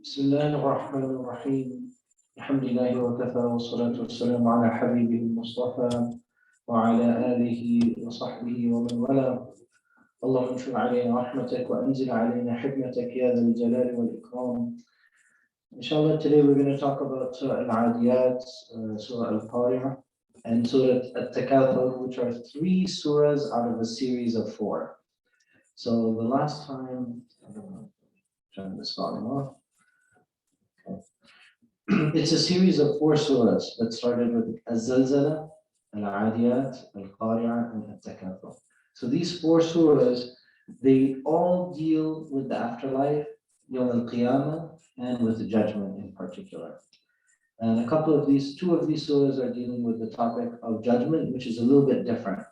بسم الله الرحمن الرحيم الحمد لله وكفى والصلاة والسلام على حبيبه المصطفى وعلى آله وصحبه ومن والاه اللهم انشر علينا رحمتك وأنزل علينا حكمتك يا ذا الجلال والإكرام. Inshallah, today we're going to talk about Surah Al-Adiyat, Surah Al-Qariyah, and Surah At-Takathur, which are three surahs out of a series of four. So the last time, I don't know, turn this volume off. It's a series of four surahs that started with Al-Zalzala, Al-Adiyat, Al-Qariyah, and Al-Takathur. So these four surahs, they all deal with the afterlife, Yawm al-Qiyamah, and with the judgment in particular. And two of these surahs are dealing with the topic of judgment, which is a little bit different,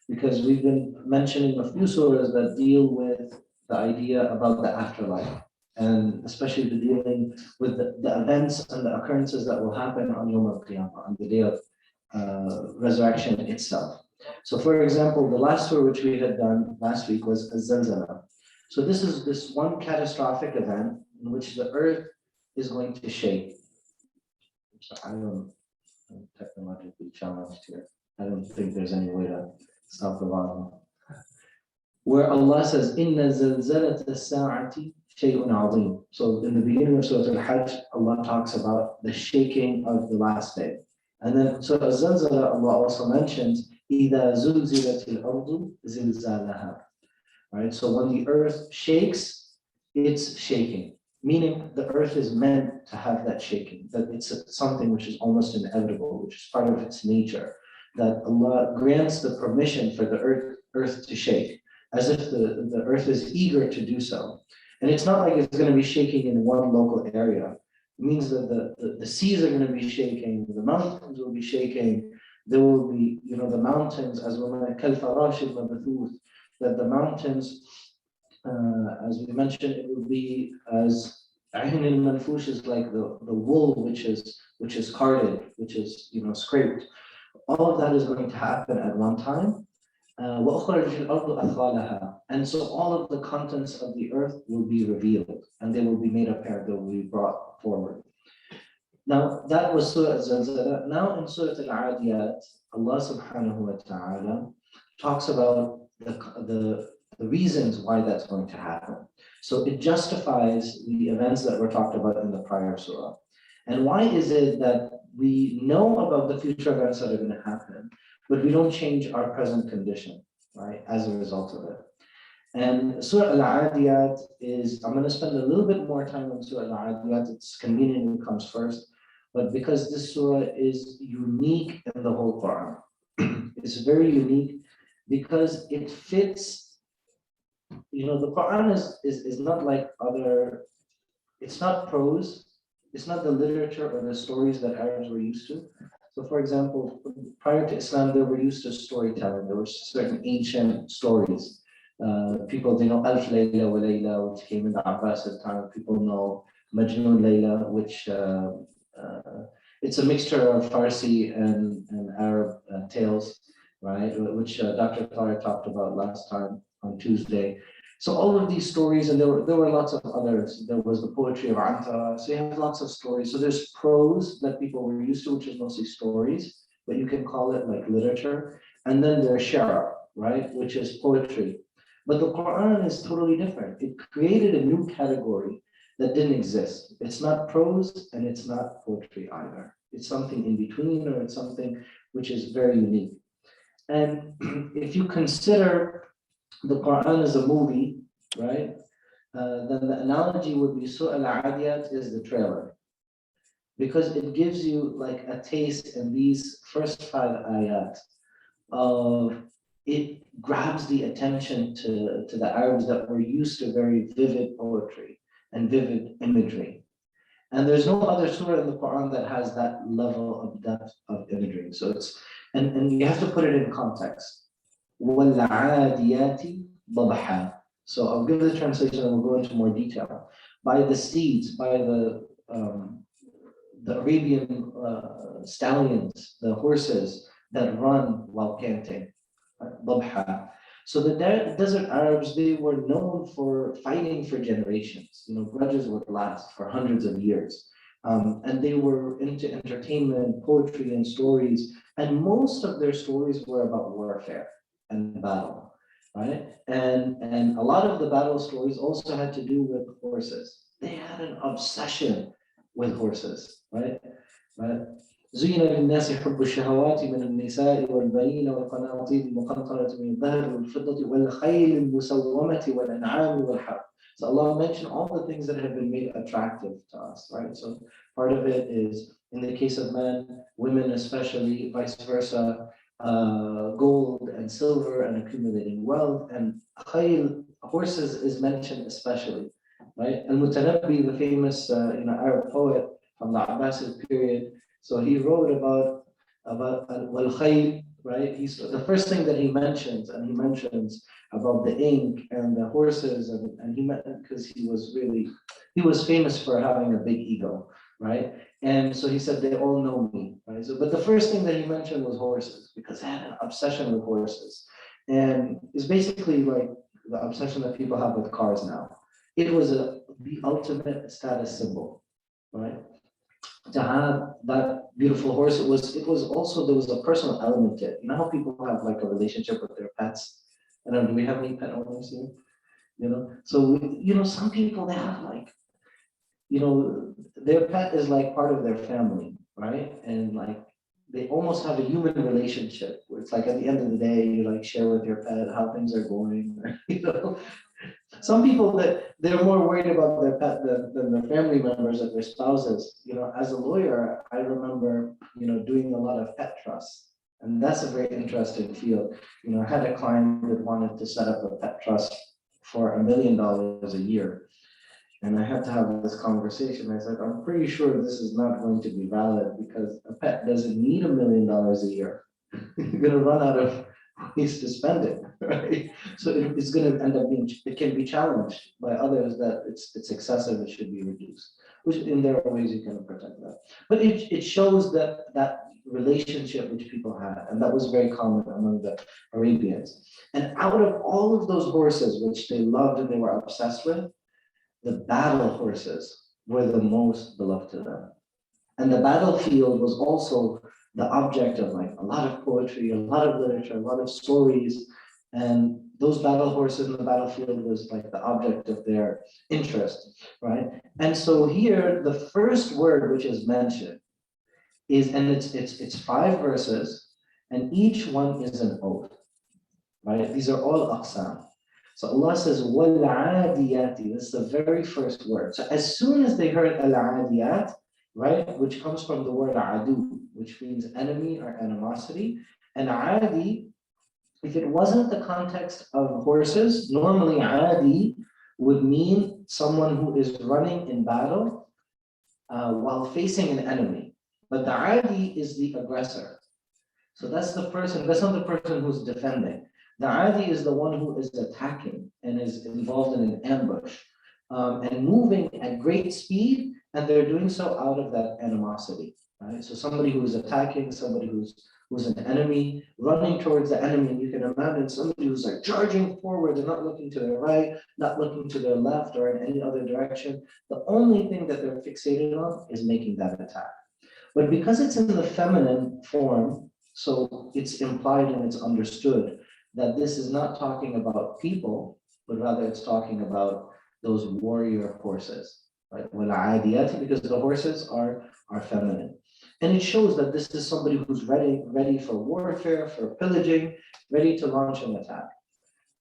because we've been mentioning a few surahs that deal with the idea about the afterlife, and especially the dealing with the events and the occurrences that will happen on Yawm al-Qiyamah, on the day of resurrection itself. So for example, the last surah which we had done last week was Al-Zalzala. So this is this one catastrophic event in which the earth is going to shake. So I'm technologically challenged here. I don't think there's any way to stop the volume. Where Allah says, Inna zalzalat as-sa'ati shay'un 'azim. So in the beginning of Surah Al-Hajj, Allah talks about the shaking of the last day. And then Surah Al-Zalzala, Allah also mentions, إِذَا زُلْزِلَتِ الْأَرْضُ زِلْزَالَهَا. Right? So when the earth shakes, it's shaking. Meaning the earth is meant to have that shaking, that it's something which is almost inevitable, which is part of its nature, that Allah grants the permission for the earth to shake, as if the earth is eager to do so. And it's not like it's going to be shaking in one local area. It means that the seas are going to be shaking, the mountains will be shaking, there will be, the mountains, as that the mountains, as we mentioned, it will be as al-manfush is like the wool which is carded, which is scraped. All of that is going to happen at one time. And so all of the contents of the earth will be revealed, and they will be made apparent, they will be brought forward. Now that was Surah Al-Zalzala. Now in Surah Al-Adiyat, Allah subhanahu wa ta'ala talks about the reasons why that's going to happen. So it justifies the events that were talked about in the prior surah. And why is it that we know about the future events that are going to happen, but we don't change our present condition, right, as a result of it? And Surah Al-Adiyat I'm going to spend a little bit more time on Surah Al-Adiyat. It's convenient it comes first, but because this surah is unique in the whole Qur'an. It's very unique because it fits. The Qur'an is not like it's not prose, it's not the literature or the stories that Arabs were used to. So for example, prior to Islam, they were used to storytelling. There were certain ancient stories. People, they know Alf Layla wa Layla, which came in the Abbasid time. People know Majnun Layla, which it's a mixture of Farsi and Arab tales, right? Which Dr. Tariq talked about last time on Tuesday. So all of these stories, and there were lots of others. There was the poetry of Anta. So you have lots of stories. So there's prose that people were used to, which is mostly stories, but you can call it like literature. And then there's shi'r, right, which is poetry. But the Quran is totally different. It created a new category that didn't exist. It's not prose and it's not poetry either. It's something in between, or it's something which is very unique. And if you consider the Quran as a movie, right? Then the analogy would be Surah Al-Adiyat is the trailer, because it gives you like a taste in these first 5 ayat of it grabs the attention to the Arabs that were used to very vivid poetry and vivid imagery. And there's no other surah in the Quran that has that level of depth of imagery. So and you have to put it in context. وَالْعَادِيَاتِ ضَبْحًا. So I'll give the translation and we'll go into more detail. By the steeds, by the Arabian stallions, the horses that run while panting. ضَبْحًا. So the desert Arabs, they were known for fighting for generations. Grudges would last for hundreds of years. And they were into entertainment, poetry, and stories. And most of their stories were about warfare and battle, right? And a lot of the battle stories also had to do with horses. They had an obsession with horses, right? Right? زين للناس حب الشهوات من النساء والبنين والقناطير المقنطرة من الذهب والفضة والخيل المسومة والأنعام والحرث. So Allah mentioned all the things that have been made attractive to us, right? So part of it is, in the case of men, women especially, vice versa, gold and silver and accumulating wealth, and khayl, horses is mentioned especially, right? Al-Mutanabbi, the famous Arab poet from the Abbasid period, so he wrote about al-khayl, right? He's the first thing that he mentions, and he mentions about the ink and the horses, and he meant because he was famous for having a big ego, right? And so he said, they all know me, right? So, but the first thing that he mentioned was horses, because they had an obsession with horses. And it's basically like the obsession that people have with cars now. It was the ultimate status symbol, right? To have that beautiful horse, it was also, there was a personal element to it. You know how people have like a relationship with their pets? I don't know, do we have any pet owners here? So some people, they have like, their pet is like part of their family, right? And like they almost have a human relationship where it's like at the end of the day, you like share with your pet how things are going. Some people that they're more worried about their pet than their family members or their spouses. As a lawyer, I remember, doing a lot of pet trusts. And that's a very interesting field. I had a client that wanted to set up a pet trust for $1 million a year. And I had to have this conversation. I said, I'm pretty sure this is not going to be valid because a pet doesn't need $1 million a year. You're going to run out of ways to spend it, right? So it's going to end up being, it can be challenged by others that it's excessive, it should be reduced, which in there are ways you can protect that. But it shows that relationship which people had, and that was very common among the Arabians. And out of all of those horses which they loved and they were obsessed with, the battle horses were the most beloved to them. And the battlefield was also the object of like a lot of poetry, a lot of literature, a lot of stories. And those battle horses in the battlefield was like the object of their interest, right? And so here, the first word which is mentioned is, and it's 5 verses, and each one is an oath, right? These are all aqsam. So Allah says, وَالْعَادِيَاتِ. This is the very first word. So as soon as they heard al-adiyat, right, which comes from the word adu, which means enemy or animosity, and adi, if it wasn't the context of horses, normally adi would mean someone who is running in battle while facing an enemy. But the adi is the aggressor. So that's the person, that's not the person who's defending. The adi is the one who is attacking and is involved in an ambush and moving at great speed, and they're doing so out of that animosity, right? So somebody who is attacking, somebody who's an enemy, running towards the enemy, and you can imagine somebody who's like charging forward, they're not looking to their right, not looking to their left or in any other direction. The only thing that they're fixated on is making that attack. But because it's in the feminine form, so it's implied and it's understood that this is not talking about people, but rather it's talking about those warrior horses, right? Because the horses are feminine. And it shows that this is somebody who's ready for warfare, for pillaging, ready to launch an attack.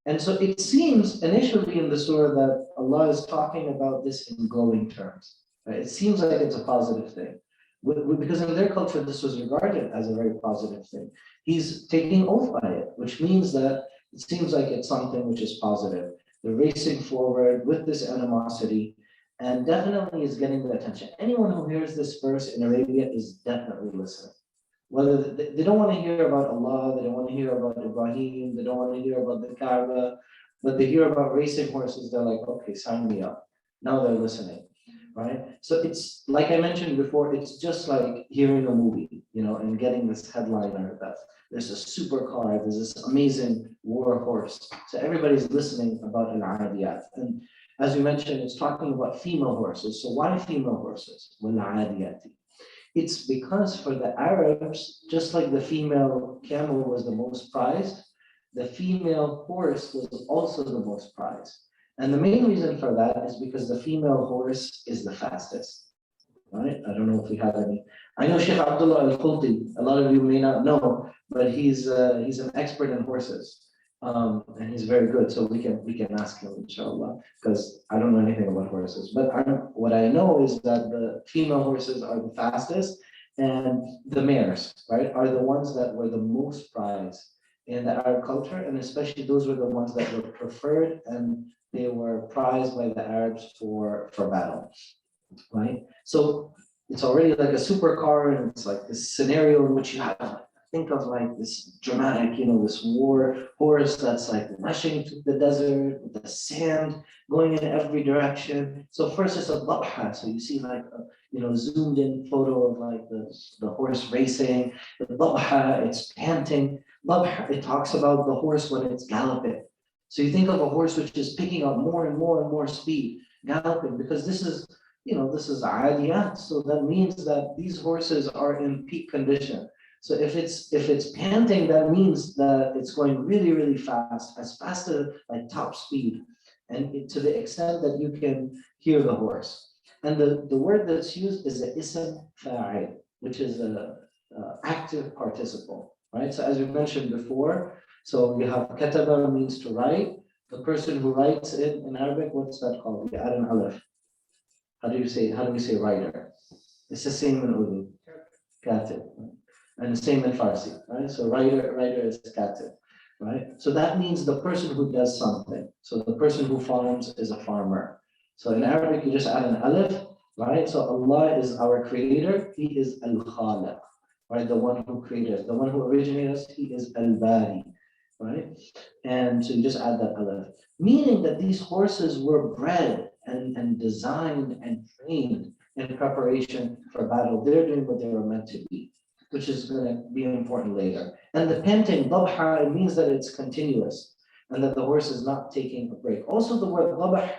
And so it seems initially in the surah that Allah is talking about this in glowing terms, right? It seems like it's a positive thing. Because in their culture, this was regarded as a very positive thing. He's taking oath by it, which means that it seems like it's something which is positive. They're racing forward with this animosity and definitely is getting the attention. Anyone who hears this verse in Arabia is definitely listening. Whether they don't want to hear about Allah, they don't want to hear about Ibrahim, they don't want to hear about the Kaaba, but they hear about racing horses, they're like, okay, sign me up. Now they're listening. right? So it's like I mentioned before, it's just like hearing a movie, and getting this headliner that there's a supercar, there's this amazing war horse. So everybody's listening about Al-Adiyat. And as you mentioned, it's talking about female horses. So why female horses? Wal-Adiyat. It's because for the Arabs, just like the female camel was the most prized, the female horse was also the most prized. And the main reason for that is because the female horse is the fastest, right? I don't know if we have any. I know Sheikh Abdullah Al-Khulti, a lot of you may not know, but he's an expert in horses. And he's very good, so we can ask him, inshallah, because I don't know anything about horses. But what I know is that the female horses are the fastest, and the mares, right, are the ones that were the most prized in the Arab culture, and especially those were the ones that were preferred, and they were prized by the Arabs for battle, right? So it's already like a supercar, and it's like this scenario in which you have to think of like this dramatic, this war horse that's like rushing through the desert with the sand going in every direction. So first it's a dabha, so you see like a zoomed in photo of like the horse racing. The dabha, it's panting. Dabha, it talks about the horse when it's galloping. So you think of a horse which is picking up more and more and more speed, galloping, because this is adiyat. So that means that these horses are in peak condition. So if it's panting, that means that it's going really, really fast, as fast as like top speed, and to the extent that you can hear the horse. And the word that's used is a ism fa'il, which is a active participle, right? So as we mentioned before, so you have kataba means to write. The person who writes it in Arabic, what's that called? You add an alif. How do we say writer? It's the same in Urdu, katib, and the same in Farsi, right? So writer is katib, right? So that means the person who does something. So the person who farms is a farmer. So in Arabic, you just add an alif, right? So Allah is our creator. He is al-Khaliq, right? The one who created us, the one who originated us. He is al-Bari, right? And so you just add that alif, meaning that these horses were bred and designed and trained in preparation for battle. They're doing what they were meant to be, which is going to be important later. And the panting, dabha, it means that it's continuous and that the horse is not taking a break. Also, the word dabh,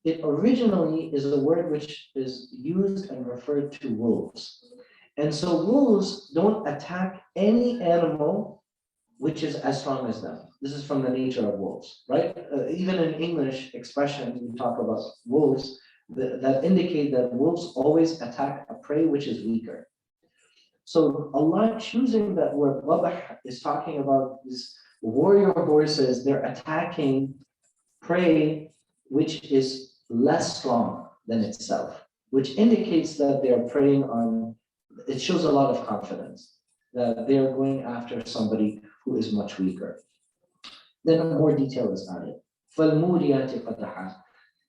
it originally is a word which is used and referred to wolves. And so wolves don't attack any animal which is as strong as them. This is from the nature of wolves, right? Even in English expressions, we talk about wolves that indicate that wolves always attack a prey which is weaker. So Allah choosing that word dabh is talking about these warrior horses. They're attacking prey which is less strong than itself, which indicates that they're preying on, it shows a lot of confidence that they're going after somebody who is much weaker. Then more detail is added. فَالْمُورِيَاتِ قَدْحًا.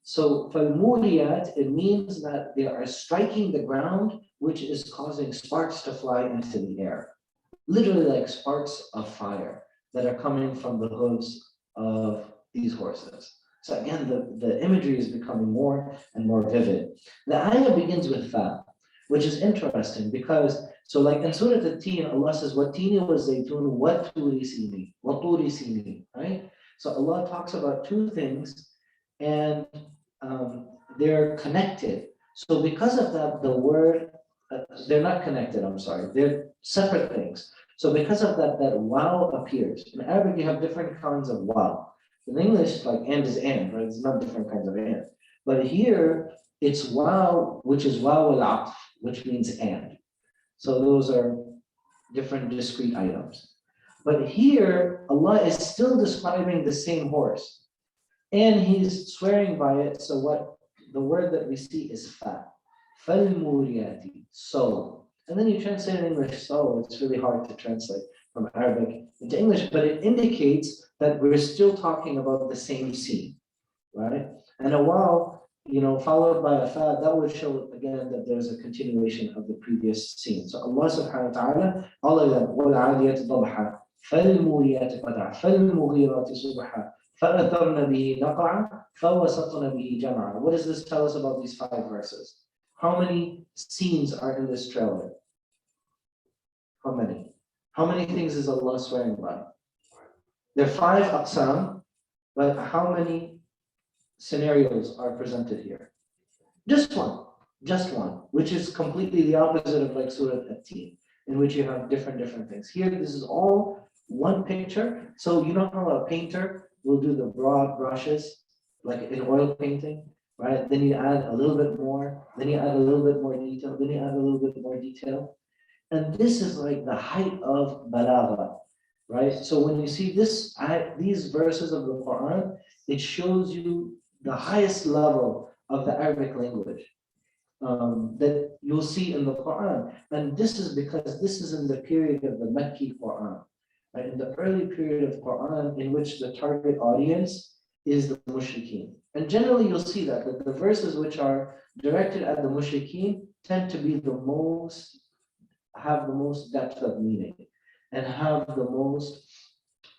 So فَالْمُورِيَات, it means that they are striking the ground, which is causing sparks to fly into the air. Literally like sparks of fire that are coming from the hooves of these horses. So again, the imagery is becoming more and more vivid. The ayah begins with fa, which is interesting because, so like in Surah At-Tin, Allah says, وَالتِّينِ وَالزَّيْتُونِ وَالطُّورِ سِينِينَ, وَالطُّورِ سِينِينَ, right? So Allah talks about two things, and they're connected. So because of that, the word, they're not connected, I'm sorry, they're separate things. So because of that, that wow appears. In Arabic, you have different kinds of wow. In English, like and is and, right? It's not different kinds of and. But here, it's wow, which is wow al-atf, which means and. So those are different discrete items. But here, Allah is still describing the same horse. And he's swearing by it. So what the word that we see is fa. فَالْمُورِيَاتِ, so. And then you translate in English, so. It's really hard to translate from Arabic into English, but it indicates that we're still talking about the same scene, right? And a wow, followed by a fa, that would show again that there's a continuation of the previous scene. So Allah subhanahu wa ta'ala, Allah وَالْعَادِيَاتِ ضَبْحًا فَالْمُورِيَاتِ قَدْحًا فَالْمُغِيرَاتِ صُبْحًا فَأَثَرْنَ بِهِ نَقْعًا فَوَسَطْنَ بِهِ جَمْعًا. What does this tell us about these 5 verses? How many scenes are in this trailer? How many? How many things is Allah swearing by? There are 5 aqsam, but how many scenarios are presented here? Just one, which is completely the opposite of like Surah At-Teen, in which you have different things. Here, this is all one picture. So you know how a painter will do the broad brushes, like in oil painting, right? Then you add a little bit more, then you add a little bit more detail, then you add a little bit more detail. And this is like the height of balagha, right? So when you see these verses of the Quran, it shows you the highest level of the Arabic language that you'll see in the Quran. And this is because this is in the period of the Makki Quran, right? In the early period of Quran in which the target audience is the mushrikeen. And generally you'll see that the verses which are directed at the mushrikeen tend to be have the most depth of meaning and have the most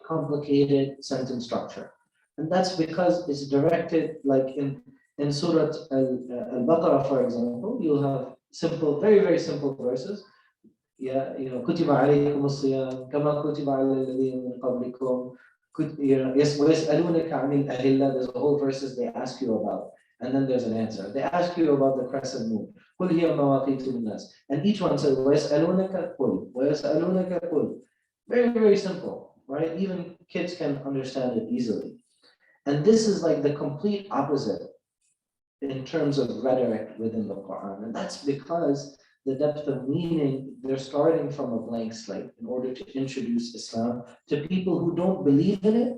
complicated sentence structure. And that's because it's directed like in Surah Al-Baqarah, for example, you'll have simple, very simple verses. Yeah, كُتِبَ عَلَيْكُمُ الصِّيَامُ كَمَا كُتِبَ عَلَى الَّذِينَ مِنْ قَبْلِكُمْ. Yes, وَيَسْأَلُونَكَ عَنِ الْأَهِلَّةِ. There's a whole verses they ask you about, and then there's an answer. They ask you about the crescent moon. قُلْ هِيَ مَوَاقِيتُ لِلنَّاسِ. And each one says, وَيَسْأَلُونَكَ قُلْ وَيَسْأَلُونَكَ قُلْ. Very simple, right? Even kids can understand it easily. And this is like the complete opposite in terms of rhetoric within the Quran. And that's because the depth of meaning, they're starting from a blank slate in order to introduce Islam to people who don't believe in it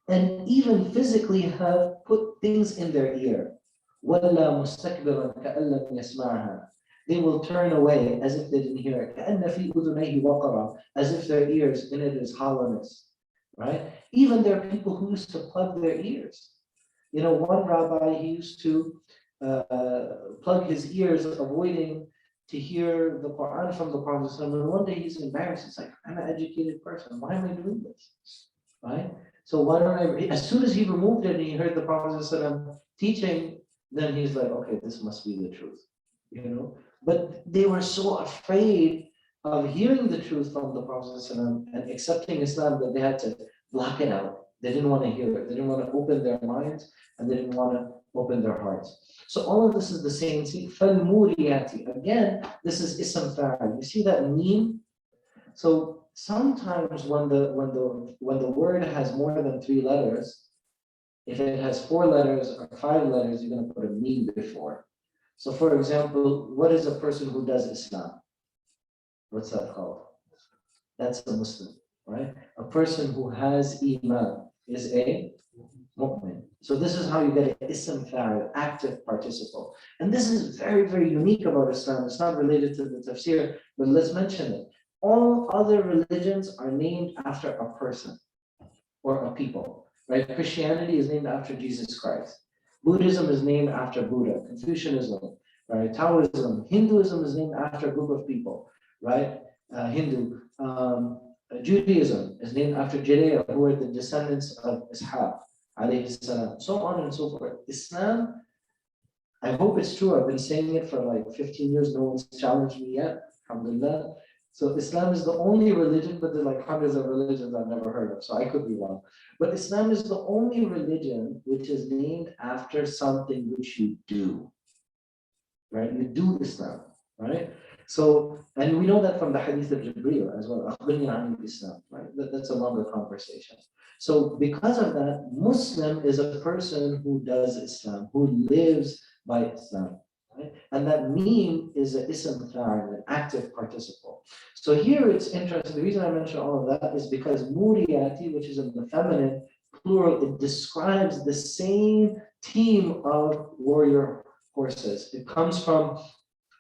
and even physically have put things in their ear. وَلَا مُسْتَكْبِرًا كَأَن لَّمْ يَسْمَعْهَا. They will turn away as if they didn't hear it. كَأَنَّ فِي أُذُنَيْهِ وَقْرًا. As if their ears in it is hollowness. Right? Even there are people who used to plug their ears. One rabbi, he used to plug his ears, avoiding to hear the Quran from the Prophet. And one day he's embarrassed. He's like, I'm an educated person. Why am I doing this? Right? So why don't I? As soon as he removed it and he heard the Prophet teaching, then he's like, okay, this must be the truth. But they were so afraid of hearing the truth from the Prophet and accepting Islam that they had to block it out. They didn't want to hear it. They didn't want to open their minds and they didn't want to open their hearts. So all of this is the same. See, فَالْمُورِيَاتِ. Again, this is ism fa'al. You see that meme? So sometimes when the word has more than 3 letters, if it has 4 letters or 5 letters, you're going to put a meme before. So for example, what is a person who does Islam? What's that called? That's a Muslim, right? A person who has Iman is a mu'min. So this is how you get an ism fa'il, active participle. And this is very unique about Islam. It's not related to the tafsir, but let's mention it. All other religions are named after a person or a people, right? Christianity is named after Jesus Christ. Buddhism is named after Buddha. Confucianism, right? Taoism, Hinduism is named after a group of people, right? Hindu. Judaism is named after Judea, who are the descendants of Ishaq, alayhi salam, so on and so forth. Islam, I hope it's true. I've been saying it for like 15 years. No one's challenged me yet, alhamdulillah. So Islam is the only religion, but there's like hundreds of religions I've never heard of, so I could be wrong. But Islam is the only religion which is named after something which you do, right? You do Islam, right? So, and we know that from the hadith of Jibreel as well, أخبرني عن Islam, right? That's a longer conversation. So because of that, Muslim is a person who does Islam, who lives by Islam. Right? And that meme is an ism fa'il, an active participle. So here it's interesting. The reason I mention all of that is because muriyati, which is in the feminine plural, it describes the same team of warrior horses. It comes from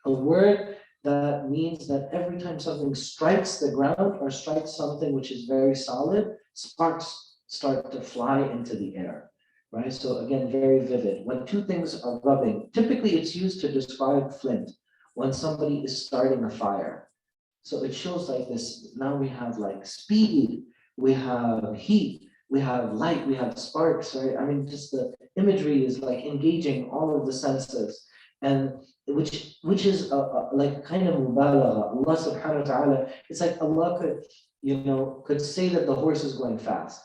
a word that means that every time something strikes the ground or strikes something which is very solid, sparks start to fly into the air. Right? So again, very vivid. When 2 things are rubbing, typically it's used to describe flint, when somebody is starting a fire. So it shows like this, now we have like speed, we have heat, we have light, we have sparks, right? I mean, just the imagery is like engaging all of the senses. And which is like kind of mubalagha. Allah subhanahu wa ta'ala, it's like Allah could say that the horse is going fast,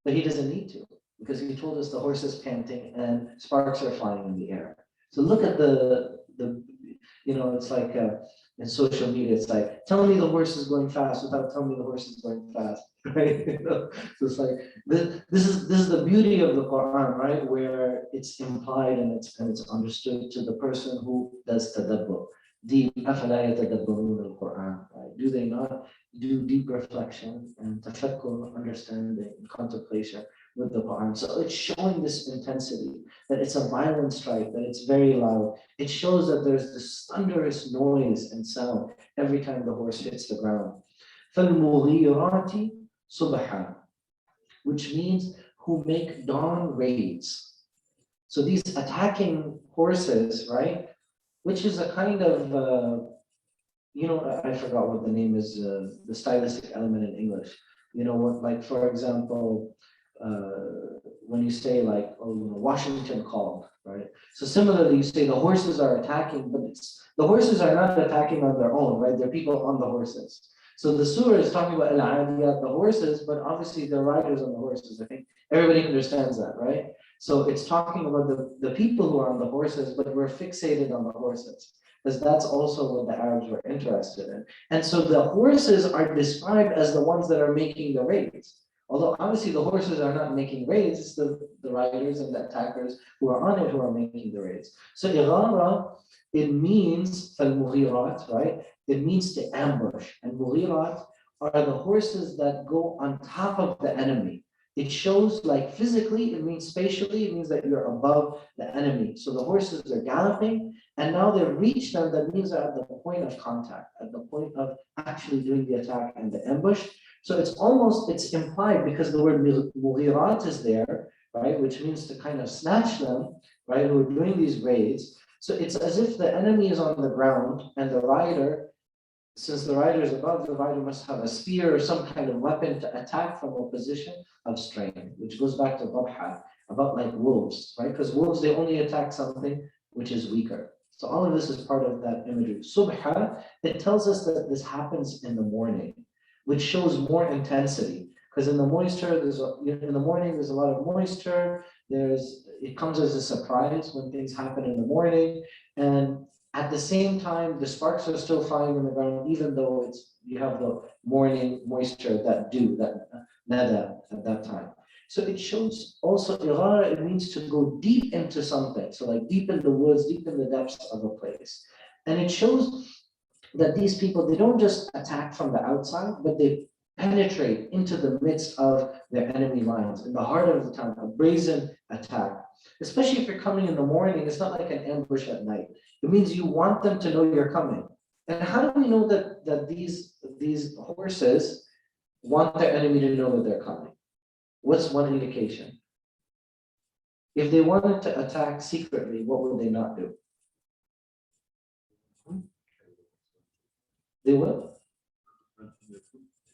but he doesn't need to, because he told us the horse is panting and sparks are flying in the air. So look at the it's like in social media, it's like, tell me the horse is going fast without telling me the horse is going fast, right? So it's like this is the beauty of the Quran, right? Where it's implied and it's understood to the person who does tadabbur. Deep, أَفَلَا يَتَدَبَّرُونَ الْقُرْآنَ, right? Do they not do deep reflection and tafakkur, understanding, contemplation with the Quran? So it's showing this intensity, that it's a violent strike, that it's very loud. It shows that there's this thunderous noise and sound every time the horse hits the ground. فَالْمُغِيرَاتِ صُبْحًا, which means who make dawn raids. So these attacking horses, right? Which is a kind of, I forgot what the name is, the stylistic element in English. What, like, for example, when you say like, oh, Washington called, right? So similarly, you say the horses are attacking, but the horses are not attacking on their own, right? They're people on the horses. So the surah is talking about Al-Adiyat, the horses, but obviously the riders on the horses. I think everybody understands that, right? So it's talking about the people who are on the horses, but we're fixated on the horses, because that's also what the Arabs were interested in. And so the horses are described as the ones that are making the raids. Although obviously the horses are not making raids, it's the riders and the attackers who are on it who are making the raids. So Ighara, it means al-Mughirat, right? It means to ambush. And Mughirat are the horses that go on top of the enemy. It shows like physically, it means spatially, it means that you're above the enemy. So the horses are galloping, and now they've reached them. That means they're at the point of contact, at the point of actually doing the attack and the ambush. So it's implied because the word mughirat is there, right? Which means to kind of snatch them, right? Who are doing these raids. So it's as if the enemy is on the ground and the rider, since the rider is above, the rider must have a spear or some kind of weapon to attack from a position of strength, which goes back to Dabha, about like wolves, right? Because wolves, they only attack something which is weaker. So all of this is part of that imagery. Subha, it tells us that this happens in the morning, which shows more intensity. Because in the moisture, in the morning, there's a lot of moisture. It comes as a surprise when things happen in the morning. And at the same time, the sparks are still flying in the ground, even though you have the morning moisture, that dew, that nada at that time. So it shows also, Ighara, it means to go deep into something. So like deep in the woods, deep in the depths of a place. And it shows that these people, they don't just attack from the outside, but they penetrate into the midst of their enemy lines, in the heart of the town, a brazen attack. Especially if you're coming in the morning, it's not like an ambush at night. It means you want them to know you're coming. And how do we know that these horses want their enemy to know that they're coming? What's one indication? If they wanted to attack secretly, what would they not do? They would.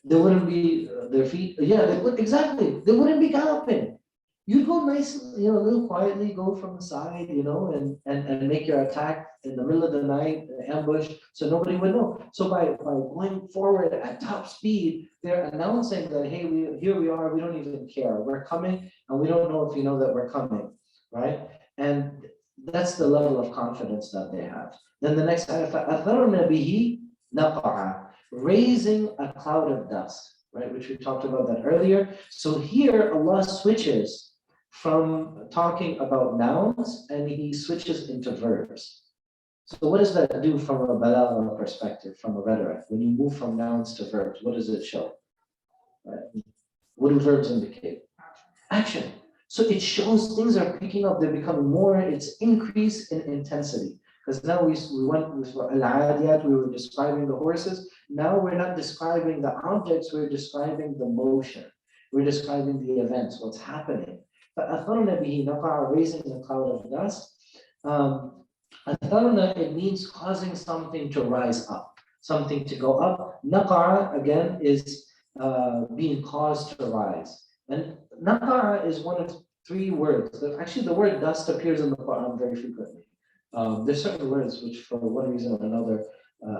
They wouldn't be their feet. Yeah, they would, exactly. They wouldn't be galloping. You go nice, a little quietly, go from the side, and make your attack in the middle of the night, ambush, so nobody would know. So by going forward at top speed, they're announcing that, hey, here we are, we don't even care. We're coming, and we don't know if you know that we're coming, right? And that's the level of confidence that they have. Then the next ayah, فَأَثَرْنَ بِهِ نَقَعًا, raising a cloud of dust, right? Which we talked about that earlier. So here Allah switches from talking about nouns and he switches into verbs. So what does that do from a balagha perspective, from a rhetoric? When you move from nouns to verbs, what does it show? Right? What do verbs indicate? Action. So it shows things are picking up, they're becoming more, it's increase in intensity. Because now we went with Al-Adiyat, we were describing the horses. Now we're not describing the objects, we're describing the motion. We're describing the events, what's happening. فَأَثَرْنَ بِهِ نَقَعًا, raising a cloud of dust. أَثَرْنَ, it means causing something to rise up, something to go up. نَقَعًا, again, is being caused to rise. And نَقَعًا is one of three words. Actually, the word dust appears in the Quran very frequently. There's certain words which, for one reason or another,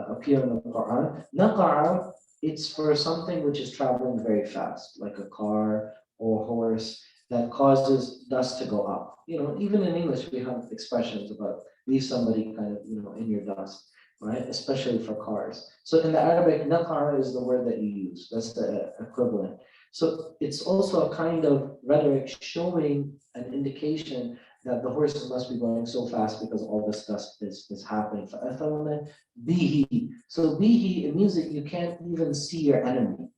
appear in the Quran. Naqa'a, it's for something which is traveling very fast, like a car or a horse that causes dust to go up. Even in English, we have expressions about leave somebody kind of, in your dust, right? Especially for cars. So in the Arabic, naqa'a is the word that you use. That's the equivalent. So it's also a kind of rhetoric showing an indication that the horse must be going so fast because all this dust is happening. فَأَثَرْنَ بِهِ. So bihi, it means that you can't even see your enemy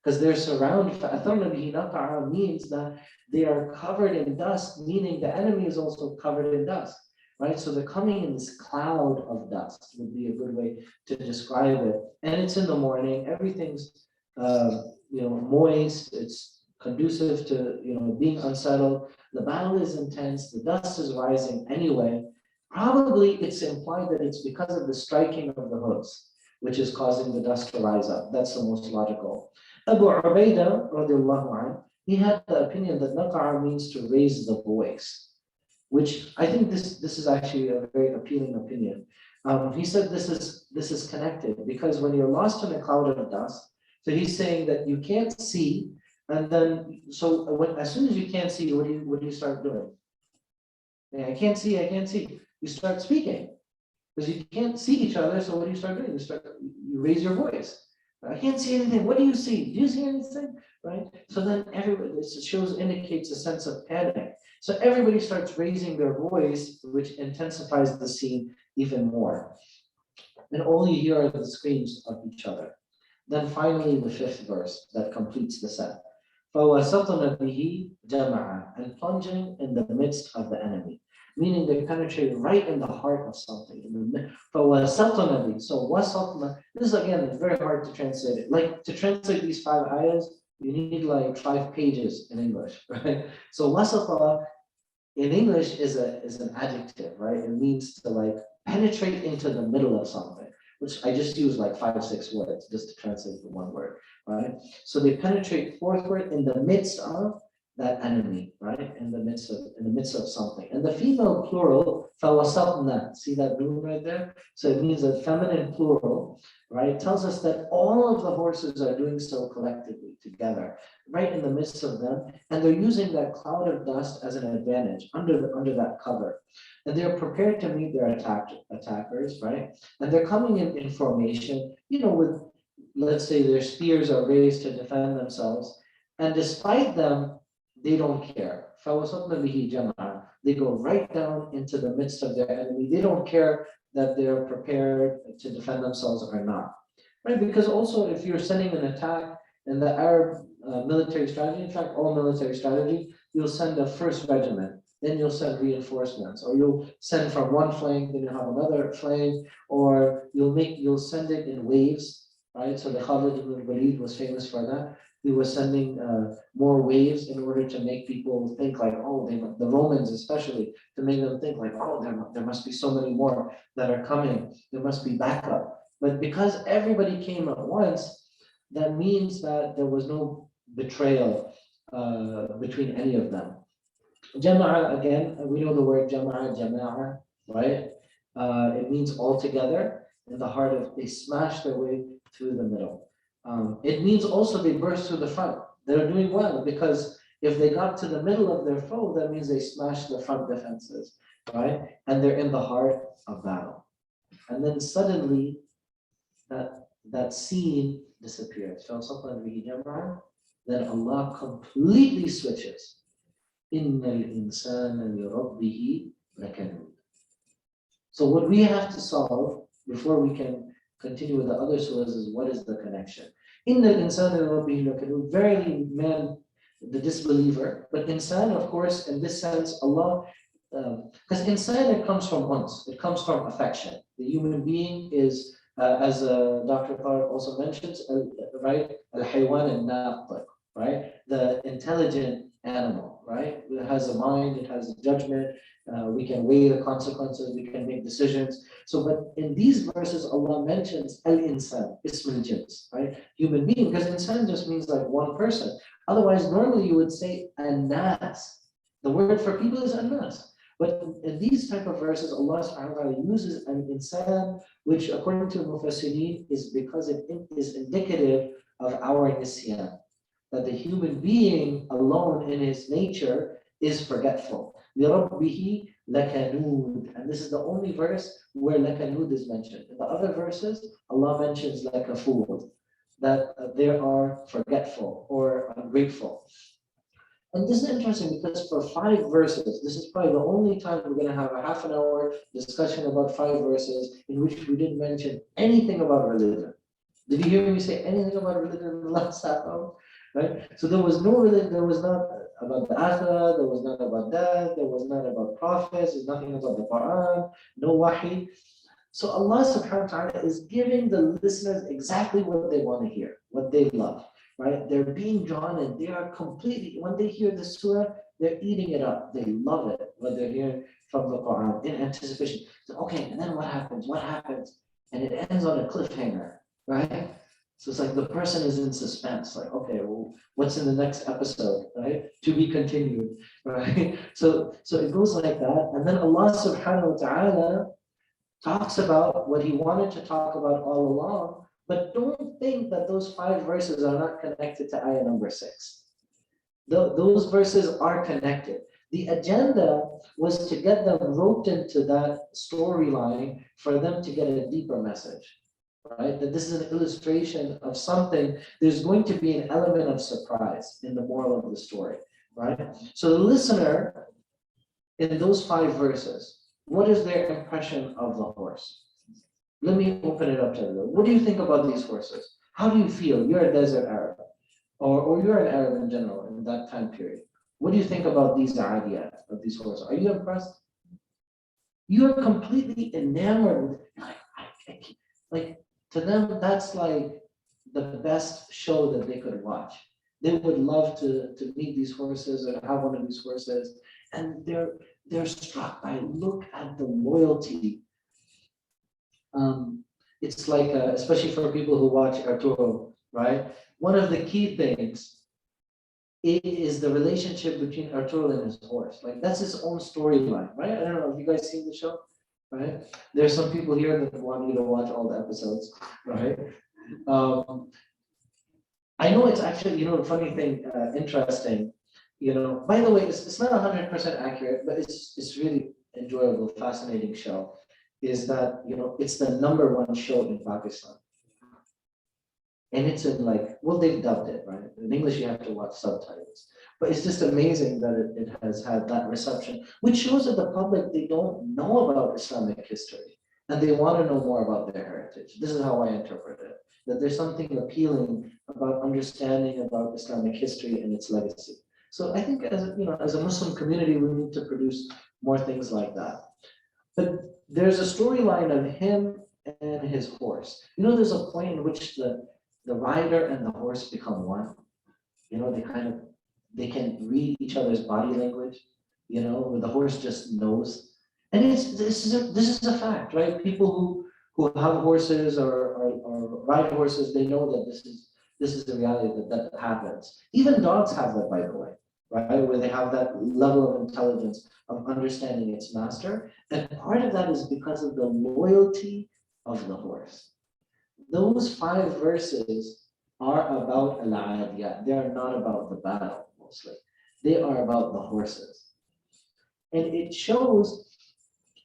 because they're surrounded. فَأَثَرْنَ بِهِ نَقَعَ means that they are covered in dust, meaning the enemy is also covered in dust, right? So they're coming in this cloud of dust would be a good way to describe it. And it's in the morning, everything's moist, it's conducive to being unsettled. The battle is intense, the dust is rising anyway. Probably it's implied that it's because of the striking of the hooves, which is causing the dust to rise up. That's the most logical. Abu Ubaidah, radiallahu anhu, he had the opinion that naqa'a means to raise the voice, which I think this is actually a very appealing opinion. He said this is connected because when you're lost in a cloud of dust, so he's saying that you can't see, and then as soon as you can't see, what do you start doing? I can't see. You start speaking because you can't see each other. So what do you start doing? You raise your voice. I can't see anything. What do you see? Do you see anything? Right? So then everybody, indicates a sense of panic. So everybody starts raising their voice, which intensifies the scene even more. And all you hear are the screams of each other. Then finally, the fifth verse that completes the set. فَوَسَطْنَ بِهِ جَمَعًا, and plunging in the midst of the enemy, meaning they penetrate right in the heart of something. فَوَسَطْنَ بِهِ. So wasatna, this is again very hard to translate it. Like to translate these 5 ayahs, you need like 5 pages in English, right? So wasata in English is an adjective, right? It means to like penetrate into the middle of something, which I just use like 5 or 6 words just to translate the one word, right? So they penetrate forthward in the midst of that enemy, right? In the midst of something. And the female plural, fawasatna, see that noon right there? So it means that feminine plural, right? Tells us that all of the horses are doing so collectively together, right in the midst of them, and they're using that cloud of dust as an advantage under that cover. And they're prepared to meet their attackers, right? And they're coming in formation, with, let's say, their spears are raised to defend themselves. And despite them, they don't care. They go right down into the midst of their enemy. They don't care that they're prepared to defend themselves or not, right? Because also, if you're sending an attack in the Arab military strategy, in fact, all military strategy, you'll send a first regiment, then you'll send reinforcements, or you'll send from one flank, then you'll have another flank, or you'll send it in waves, right? So the Khalid ibn Walid was famous for that. He was sending more waves in order to make people think like, the Romans especially, to make them think like, there must be so many more that are coming. There must be backup. But because everybody came at once, that means that there was no betrayal between any of them. Jama'a, again, we know the word jama'a, right? It means all together in the heart of, they smash their way through the middle. It means also they burst through the front. They're doing well because if they got to the middle of their foe, that means they smashed the front defenses, right? And they're in the heart of battle. And then suddenly that scene disappears. Then Allah completely switches. So what we have to solve before we can continue with the other surahs is, what is the connection? Verily man, the disbeliever, but insan, of course, in this sense, Allah, because insan, it comes from once, it comes from affection. The human being is, as Dr. Tariq also mentions, right? Al-Haywan al-Naqq, right? The intelligent animal, right? It has a mind, it has a judgment, we can weigh the consequences, we can make decisions. So, but in these verses, Allah mentions al-insan, ism al-jins, right? Human being, because insan just means like one person. Otherwise, normally you would say an-nas. The word for people is an-nas. But in these type of verses, Allah subhanahu wa ta'ala uses an insan, which according to Mufassirin is because it is indicative of our nisyan, that the human being alone in his nature is forgetful. لِرَبِّهِ لَكَنُودٌ. And this is the only verse where lakanud is mentioned. In the other verses, Allah mentions lakafud, that they are forgetful or ungrateful. And this is interesting because for 5 verses, this is probably the only time we're going to have a half an hour discussion about 5 verses in which we didn't mention anything about religion. Did you hear me say anything about religion in the last half hour? Right? So there was no religion, there was not about the akhirah, there was not about death, there was not about prophets, there's nothing about the Qur'an, no wahi. So Allah subhanahu wa ta'ala is giving the listeners exactly what they want to hear, what they love. Right? They're being drawn in. They are completely, when they hear the surah, they're eating it up. They love it when they're hearing from the Quran in anticipation. So, okay, and then what happens? What happens? And it ends on a cliffhanger, right? So it's like the person is in suspense, like, okay, well, what's in the next episode, right? To be continued, right? So it goes like that. And then Allah subhanahu wa ta'ala talks about what he wanted to talk about all along. But don't think that those 5 verses are not connected to ayah number 6. Those verses are connected. The agenda was to get them roped into that storyline for them to get a deeper message, right? That this is an illustration of something. There's going to be an element of surprise in the moral of the story, right? So the listener in those 5 verses, what is their impression of the horse? Let me open it up to you. What do you think about these horses? How do you feel? You're a desert Arab, or you're an Arab in general in that time period. What do you think about these Adiyat, of these horses? Are you impressed? You're completely enamored with it. Like to them, that's like the best show that they could watch. They would love to meet these horses or have one of these horses. And they're struck by, look at the loyalty. It's like, especially for people who watch Arturo, right? One of the key things is the relationship between Arturo and his horse. Like that's his own storyline, right? I don't know, have you guys seen the show, right? There's some people here that want you to watch all the episodes, right? I know it's actually, the funny thing, interesting, by the way, it's not 100% accurate, but it's really enjoyable, fascinating show. Is that, it's the #1 show in Pakistan. And it's in they've dubbed it, right? In English, you have to watch subtitles. But it's just amazing that it has had that reception, which shows that the public, they don't know about Islamic history and they want to know more about their heritage. This is how I interpret it, that there's something appealing about understanding about Islamic history and its legacy. So I think as a Muslim community, we need to produce more things like that. But there's a storyline of him and his horse. There's a point in which the rider and the horse become one. They can read each other's body language. Where the horse just knows. And this is a fact, right? People who have horses or ride horses, they know that this is the reality that happens. Even dogs have that, by the way. Right, where they have that level of intelligence of understanding its master. And part of that is because of the loyalty of the horse. Those 5 verses are about Al-Adiyat. They are not about the battle, mostly. They are about the horses. And it shows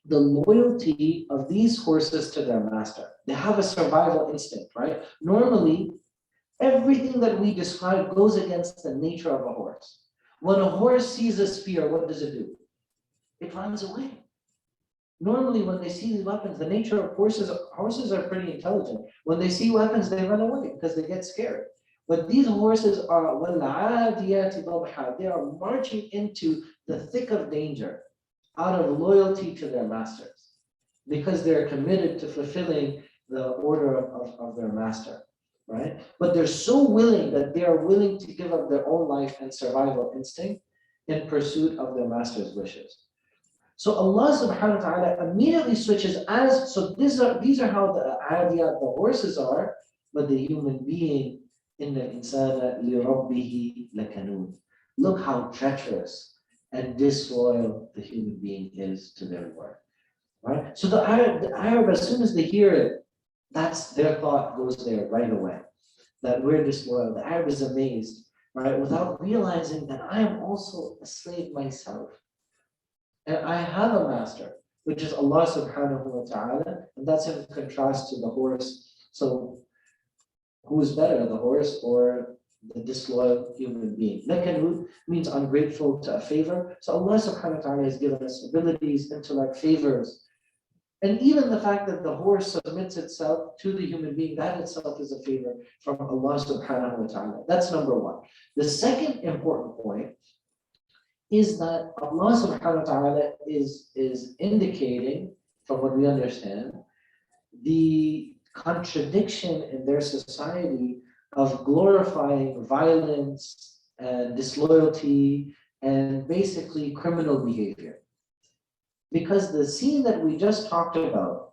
the loyalty of these horses to their master. They have a survival instinct, right? Normally, everything that we describe goes against the nature of a horse. When a horse sees a spear, what does it do? It runs away. Normally, when they see these weapons, the nature of horses are pretty intelligent. When they see weapons, they run away because they get scared. But these horses are وَالْعَادِيَاتِ ضَبْحًا. They are marching into the thick of danger out of loyalty to their masters because they're committed to fulfilling the order of their master. Right? But they're so willing that they are willing to give up their own life and survival instinct in pursuit of their master's wishes. So Allah subhanahu wa ta'ala immediately switches these are how the Adiyat, the horses are, but the human being, inna insana li rabbihi lakanud. Look how treacherous and disloyal the human being is to their Lord. Right? So the Arab, as soon as they hear it, that's their thought goes there right away. That we're disloyal. The Arab is amazed, right? Without realizing that I am also a slave myself. And I have a master, which is Allah subhanahu wa ta'ala, and that's in contrast to the horse. So who is better, the horse or the disloyal human being? Nakanut means ungrateful to a favor. So Allah subhanahu wa ta'ala has given us abilities, intellect, favors. And even the fact that the horse submits itself to the human being, that itself is a favor from Allah subhanahu wa ta'ala. That's number one. The second important point is that Allah subhanahu wa ta'ala is indicating, from what we understand, the contradiction in their society of glorifying violence and disloyalty and basically criminal behavior. Because the scene that we just talked about,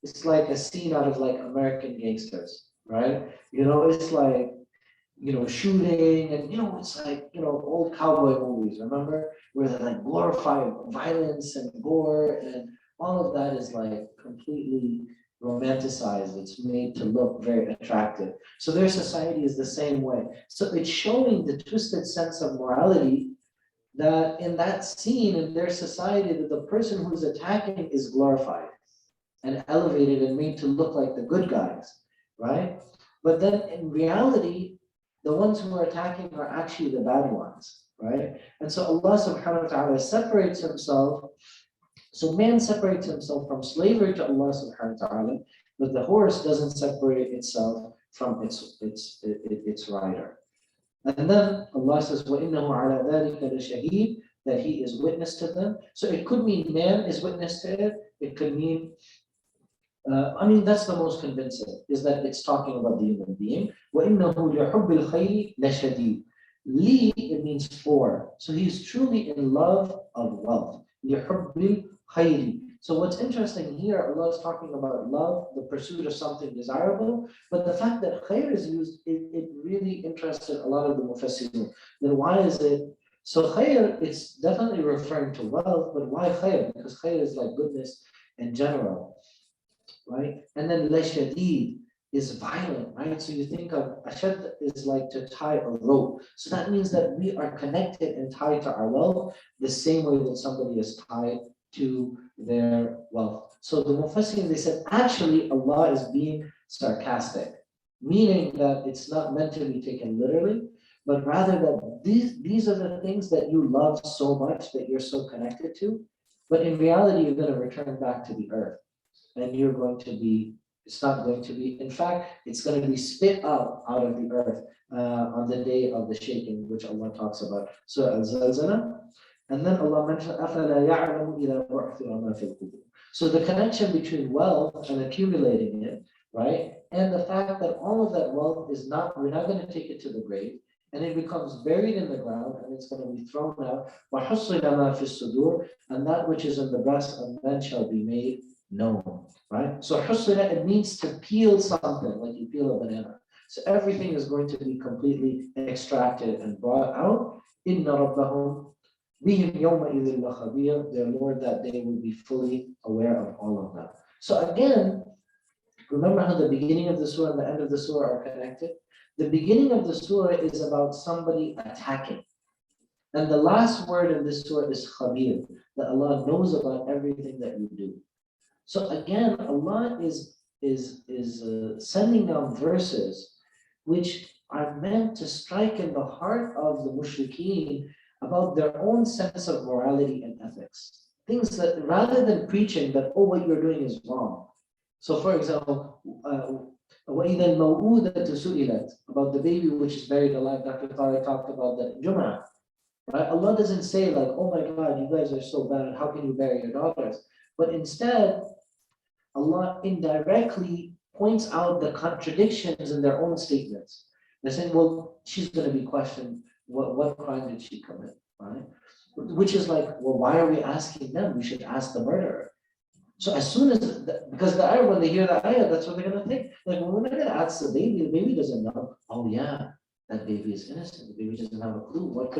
it's like a scene out of like American gangsters, right? It's like, shooting and, it's like, old cowboy movies, remember? Where they like glorify violence and gore and all of that is like completely romanticized. It's made to look very attractive. So their society is the same way. So it's showing the twisted sense of morality that in that scene in their society, that the person who's attacking is glorified and elevated and made to look like the good guys, right? But then in reality, the ones who are attacking are actually the bad ones, right? And so Allah subhanahu wa ta'ala separates himself. So man separates himself from slavery to Allah subhanahu wa ta'ala, but the horse doesn't separate itself from its rider. And then Allah says, وَإِنَّهُ عَلَى ذَلِكَ لَشَهِيدٌ, that he is witness to them. So it could mean man is witness to it. It could mean, that's the most convincing, is that it's talking about the human being. وَإِنَّهُ لِحُبِّ الْخَيْرِ لَشَدِيدٌ. Li, it means for. So he's truly in love of wealth. لِحُبِّ الْخَيْرِ. So what's interesting here, Allah is talking about love, the pursuit of something desirable, but the fact that khair is used, it really interested a lot of the mufassirun. Then why is it? So khair, it's definitely referring to wealth, but why khair? Because khair is like goodness in general, right? And then lashadid is violent, right? So you think of ashad is like to tie a rope. So that means that we are connected and tied to our wealth the same way that somebody is tied to their wealth. So the Mufassirin, they said, actually Allah is being sarcastic, meaning that it's not meant to be taken literally, but rather that these are the things that you love so much, that you're so connected to, but in reality, you're going to return back to the earth, and it's not going to be, in fact, it's going to be spit out of the earth on the day of the shaking, which Allah talks about. So Al-Zalzala. And then Allah mentioned, أَفَلَا يَعْلَمُ إِذَا بُعْثِرَ مَا فِي الْقُبُورِ. So the connection between wealth and accumulating it, right? And the fact that all of that wealth we're not going to take it to the grave, and it becomes buried in the ground, and it's going to be thrown out. وَحُصِّلَ مَا فِي الصُّدُورِ. And that which is in the breast of men shall be made known, right? So حُصِّلَ, it means to peel something, like you peel a banana. So everything is going to be completely extracted and brought out. إِنَّ رَبَّهُمْ بِهِمْ يَوْمَئِذٍ لَخَبِيرٌ. Their Lord that day will be fully aware of all of that. So again, remember how the beginning of the surah and the end of the surah are connected? The beginning of the surah is about somebody attacking. And the last word in this surah is khabir, that Allah knows about everything that you do. So again, Allah is sending down verses which are meant to strike in the heart of the mushrikeen about their own sense of morality and ethics. Things that, rather than preaching that, oh, what you're doing is wrong. So for example, وَإِذَا الْمَوْءُودَةُ سُئِلَتْ, about the baby which is buried alive. Dr. Tariq talked about that in Jum'ah. Right? Allah doesn't say like, oh my God, you guys are so bad, how can you bury your daughters? But instead, Allah indirectly points out the contradictions in their own statements. They're saying, well, she's going to be questioned. What crime did she commit? Right? Which is like, well, why are we asking them? We should ask the murderer. So as soon as, because the ayah, when they hear the ayah, that's what they're going to think. Like, well, we're not going to ask the baby doesn't know. Oh yeah, That baby is innocent. The baby doesn't have a clue. What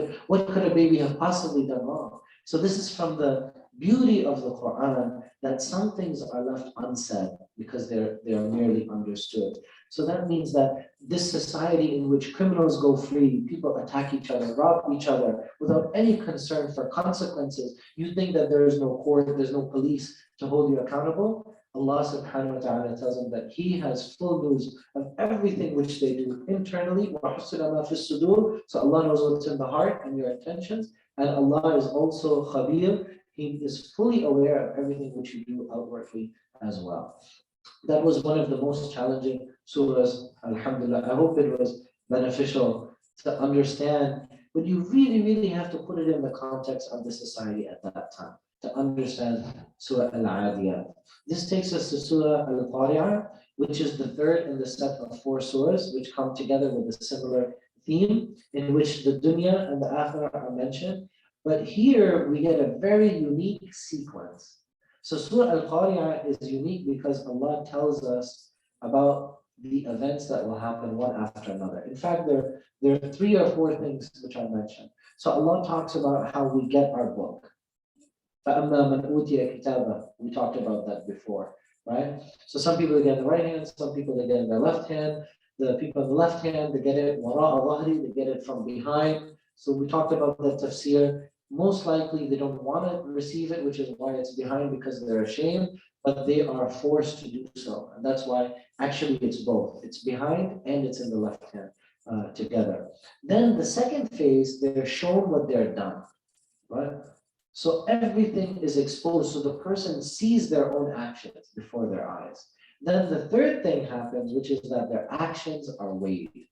could a baby have possibly done wrong? So this is from the beauty of the Quran, that some things are left unsaid because they are merely understood. So that means that this society in which criminals go free, people attack each other, rob each other without any concern for consequences, you think that there is no court, there's no police to hold you accountable. Allah subhanahu wa ta'ala tells them that He has full news of everything which they do internally. وَحُصِّلَ مَا فِي الصُّدُورِ. So Allah knows what's in the heart and your intentions. And Allah is also Khabir. He is fully aware of everything which you do outwardly as well. That was one of the most challenging surahs, alhamdulillah. I hope it was beneficial to understand, but you really, really have to put it in the context of the society at that time to understand Surah Al-Adiyat. This takes us to Surah Al-Qariyah, which is the third in the set of four surahs, which come together with a similar theme, in which the dunya and the akhirah are mentioned. But here we get a very unique sequence. So Surah Al-Qariyah is unique because Allah tells us about the events that will happen one after another. In fact, there are three or four things which I mentioned. So Allah talks about how we get our book. فَأَمَّا مَنْ أُوتِيَ كِتَابَهُ. We talked about that before, right? So some people they get in the right hand, some people they get in their left hand. The people in the left hand, they get it وَرَاءَ ظَهْرِ, they get it from behind. So we talked about the tafsir. Most likely they don't want to receive it, which is why it's behind, because they're ashamed, but they are forced to do so. And that's why actually it's both. It's behind and it's in the left hand together. Then the second phase, they're shown what they're done, right? So everything is exposed. So the person sees their own actions before their eyes. Then the third thing happens, which is that their actions are weighed,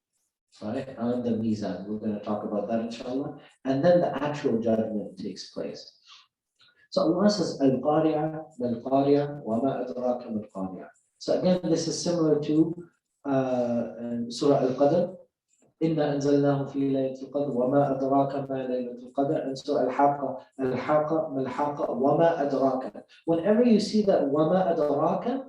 right? On the mizan. We're going to talk about that inshallah. And then the actual judgment takes place. So Allah says, Al-Qariyah, Al-Qariyah, wa ma adraka mal-Qariyah. So again, this is similar to Surah Al-Qadr. إِنَّا أَنزَلْنَاهُ فِي لَيْلَةِ الْقَدْرِ وَمَا أَدْرَاكَ مَا لَيْلَةُ الْقَدْرِ. And so Al-Haqqa, Al-Haqqa, Mal-Haqqa, وَمَا أَدْرَاكَ. Whenever you see that وَمَا أَدْرَاكَ,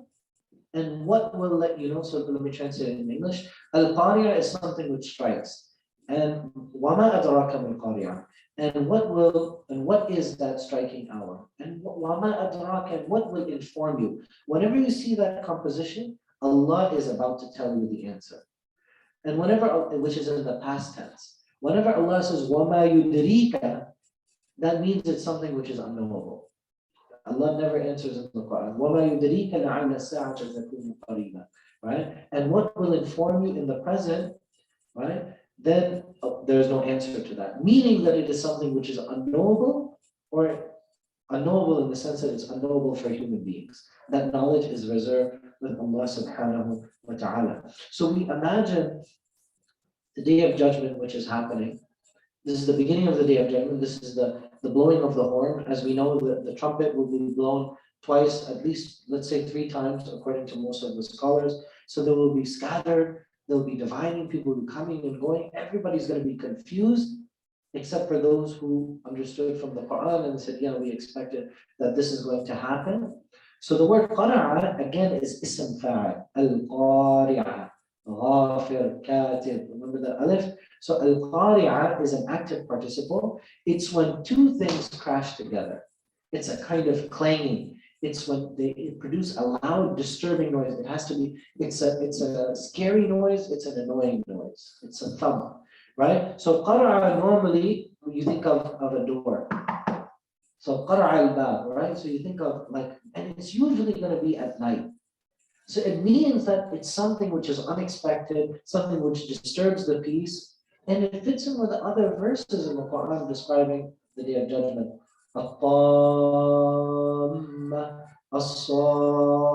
and what will let you know, so let me translate it in English. Al-Qariyah is something which strikes. And وَمَا أَدْرَاكَ مَا-Qariyah. And what is that striking hour? And وَمَا أَدْرَاكَ, and what will inform you? Whenever you see that composition, Allah is about to tell you the answer. And whenever, which is in the past tense, whenever Allah says وَمَا يُدْرِيكَ, that means it's something which is unknowable. Allah never answers in the Quran. وَمَا يُدْرِيكَ لَعَلَّ السَّاعَةَ تَكُونُ قَرِيبًا. Right? And what will inform you in the present, right? Then there's no answer to that. Meaning that it is something which is unknowable, or unknowable in the sense that it's unknowable for human beings. That knowledge is reserved with Allah subhanahu wa ta'ala. So we imagine the day of judgment which is happening. This is the beginning of the day of judgment. This is the blowing of the horn. As we know, the trumpet will be blown twice, at least, let's say 3 times, according to most of the scholars. So they will be scattered. They'll be dividing. People will be coming and going. Everybody's going to be confused, except for those who understood from the Quran and said, yeah, we expected that this is going to happen. So the word qara'a, again, is ism fa'al. Al-Qari'ah. Ghafir, Katib. Remember the alif? So Al-Qari'ah is an active participle. It's when two things crash together. It's a kind of clanging. It's when they produce a loud, disturbing noise. It has to be, it's a scary noise, it's an annoying noise. It's a thump, right? So Qara'a, normally, you think of a door. So Qara'a al-bab, right? So you think of and it's usually going to be at night. So it means that it's something which is unexpected, something which disturbs the peace, and it fits in with the other verses in the Quran describing the Day of Judgment. الطامة الصاخة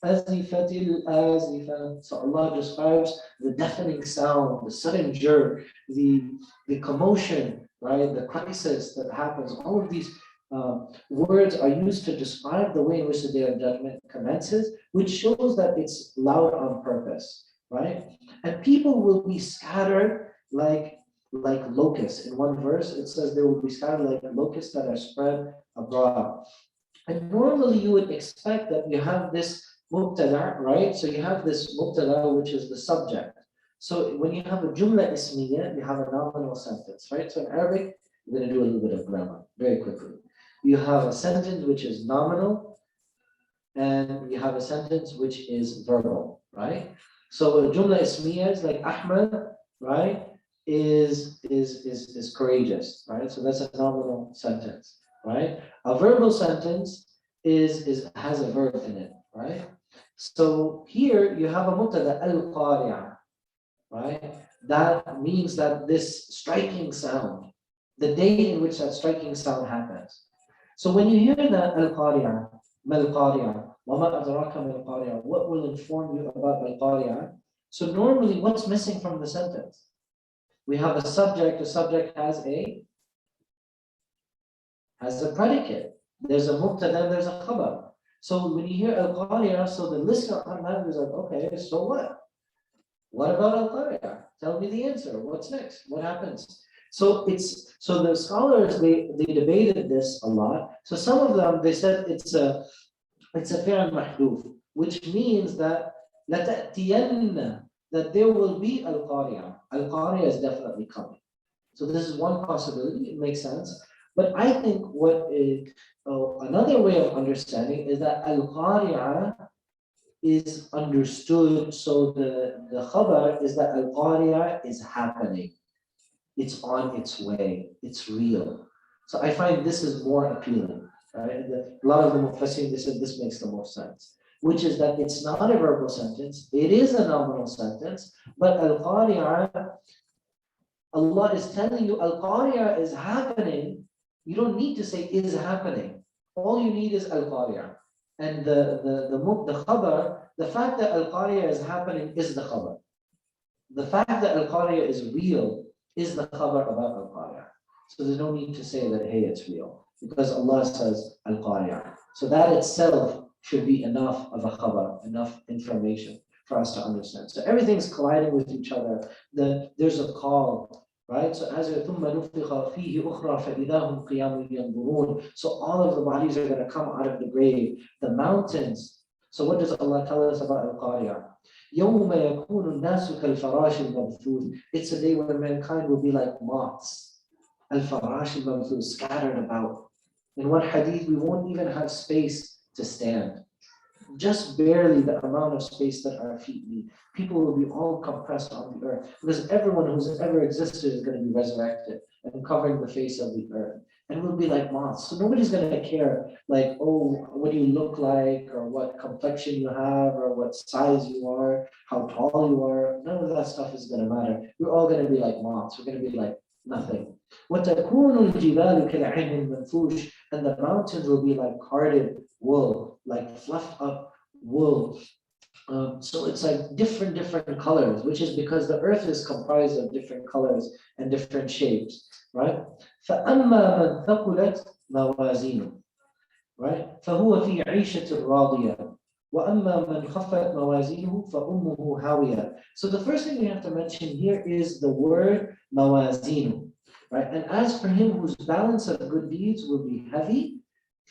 أزفت الآزفة. So Allah describes the deafening sound, the sudden jerk, the commotion, right? The crisis that happens. All of these words are used to describe the way in which the Day of Judgment commences, which shows that it's loud on purpose, right? And people will be scattered like locusts. In one verse, it says they will be scattered like locusts that are spread abroad. And normally you would expect that you have this mubtada, right? So you have this mubtada, which is the subject. So when you have a jumla ismiya, you have a nominal sentence, right? So in Arabic, we're going to do a little bit of grammar very quickly. You have a sentence which is nominal, and you have a sentence which is verbal, right? So a jumla ismiya is like Ahmed, right? Is courageous, right? So that's a nominal sentence, right? A verbal sentence is has a verb in it, right? So here you have a mubtada al-qari'ah, right? That means that this striking sound, the day in which that striking sound happens. So when you hear that al-qari'ah, mal-qari'ah, wama adraka mal-qari'ah, what will inform you about al-qari'ah? So normally what's missing from the sentence? We have a subject, the subject has a predicate. There's a mubtada, there's a khabar. So when you hear al-qari'ah, so the listener automatically is like, okay, so what? What about al-Qariyah? Tell me the answer. What's next? What happens? So the scholars they debated this a lot. So some of them they said it's a fi'l mahdoof, which means that لَتَأْتِيَنَّ, that there will be al-Qariyah. Al-Qariyah is definitely coming. So this is one possibility. It makes sense. But I think another way of understanding is that al-Qariyah is understood. So the khabar is that al-Qariyah is happening. It's on its way. It's real. So I find this is more appealing. Right? A lot of the mufassirin, they said this makes the most sense, which is that it's not a verbal sentence. It is a nominal sentence, but al-Qariyah, Allah is telling you al-Qariyah is happening. You don't need to say is happening. All you need is al-Qariyah. And the khabar, the fact that al-Qariyah is happening is the khabar. The fact that al-Qariyah is real is the khabar about al-Qariyah. So there's no need to say that, hey, it's real, because Allah says al-Qariyah. So that itself should be enough of a khabar, enough information for us to understand. So everything's colliding with each other. There's a call. Right? So as ثُمَّ نُفِخَ فِيهِ أُخْرَى فَإِذَا هُمْ قِيَامٌ يَنْظُرُونَ. So all of the bodies are going to come out of the grave. The mountains. So what does Allah tell us about Al-Qariyah? يَوْمَ يَكُونُ النَّاسُ كَالْفَرَاشِ الْمَبْثُوثِ. It's a day when mankind will be like moths. Al-Farash al-Mabthuth, scattered about. In one hadith, we won't even have space to stand. Just barely the amount of space that our feet need. People will be all compressed on the earth, because everyone who's ever existed is going to be resurrected and covering the face of the earth. And we'll be like moths. So nobody's going to care, like, oh, what do you look like, or what complexion you have, or what size you are, how tall you are. None of that stuff is going to matter. We're all going to be like moths. We're going to be like nothing. وَتَكُونُ الْجِبَالُ كَالْعِهْنِ الْمَنْفُوشِ. And the mountains will be like carded wool, like fluffed up wool. So it's like different colors, which is because the earth is comprised of different colors and different shapes, right? فَأَمَّا مَنْ ثَقُلَتْ مَوَازِينُهُ, right? فَهُوَ فِي عِيشَةٍ رَاضِيَةٍ وَأَمَّا مَنْ خَفَّتْ مَوَازِينُهُ فَأُمُّهُ هَاوِيَةٌ. So the first thing we have to mention here is the word mawazinu, right? And as for him whose balance of good deeds will be heavy,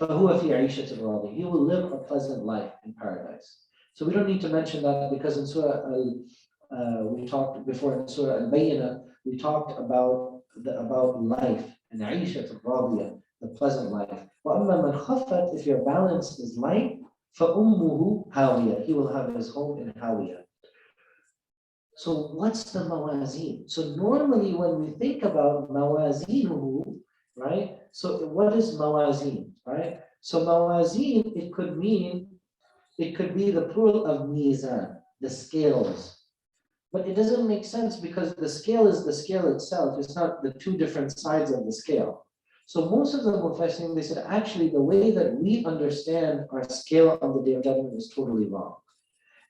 فَهُوَ فِي عِيشَةٍ رَاضِيَةٍ. He will live a pleasant life in paradise. So we don't need to mention that, because in Surah we talked before in Surah Al-Bayyinah, we talked about life and عِيشَةٍ رَاضِيَةٍ, the pleasant life. وَأَمَّا مَنْ خَفَّتْ, if your balance is light, فَأُمُّهُ هَاوِيَةٍ. He will have his home in Hawiyah. So what's the mawazin? So normally when we think about mawazinuhu, right? So what is mawazin, right? So mawazin, it could be the plural of mizan, the scales. But it doesn't make sense, because the scale is the scale itself. It's not the two different sides of the scale. So most of the mufassirin, they said, actually, the way that we understand our scale on the Day of Judgment is totally wrong.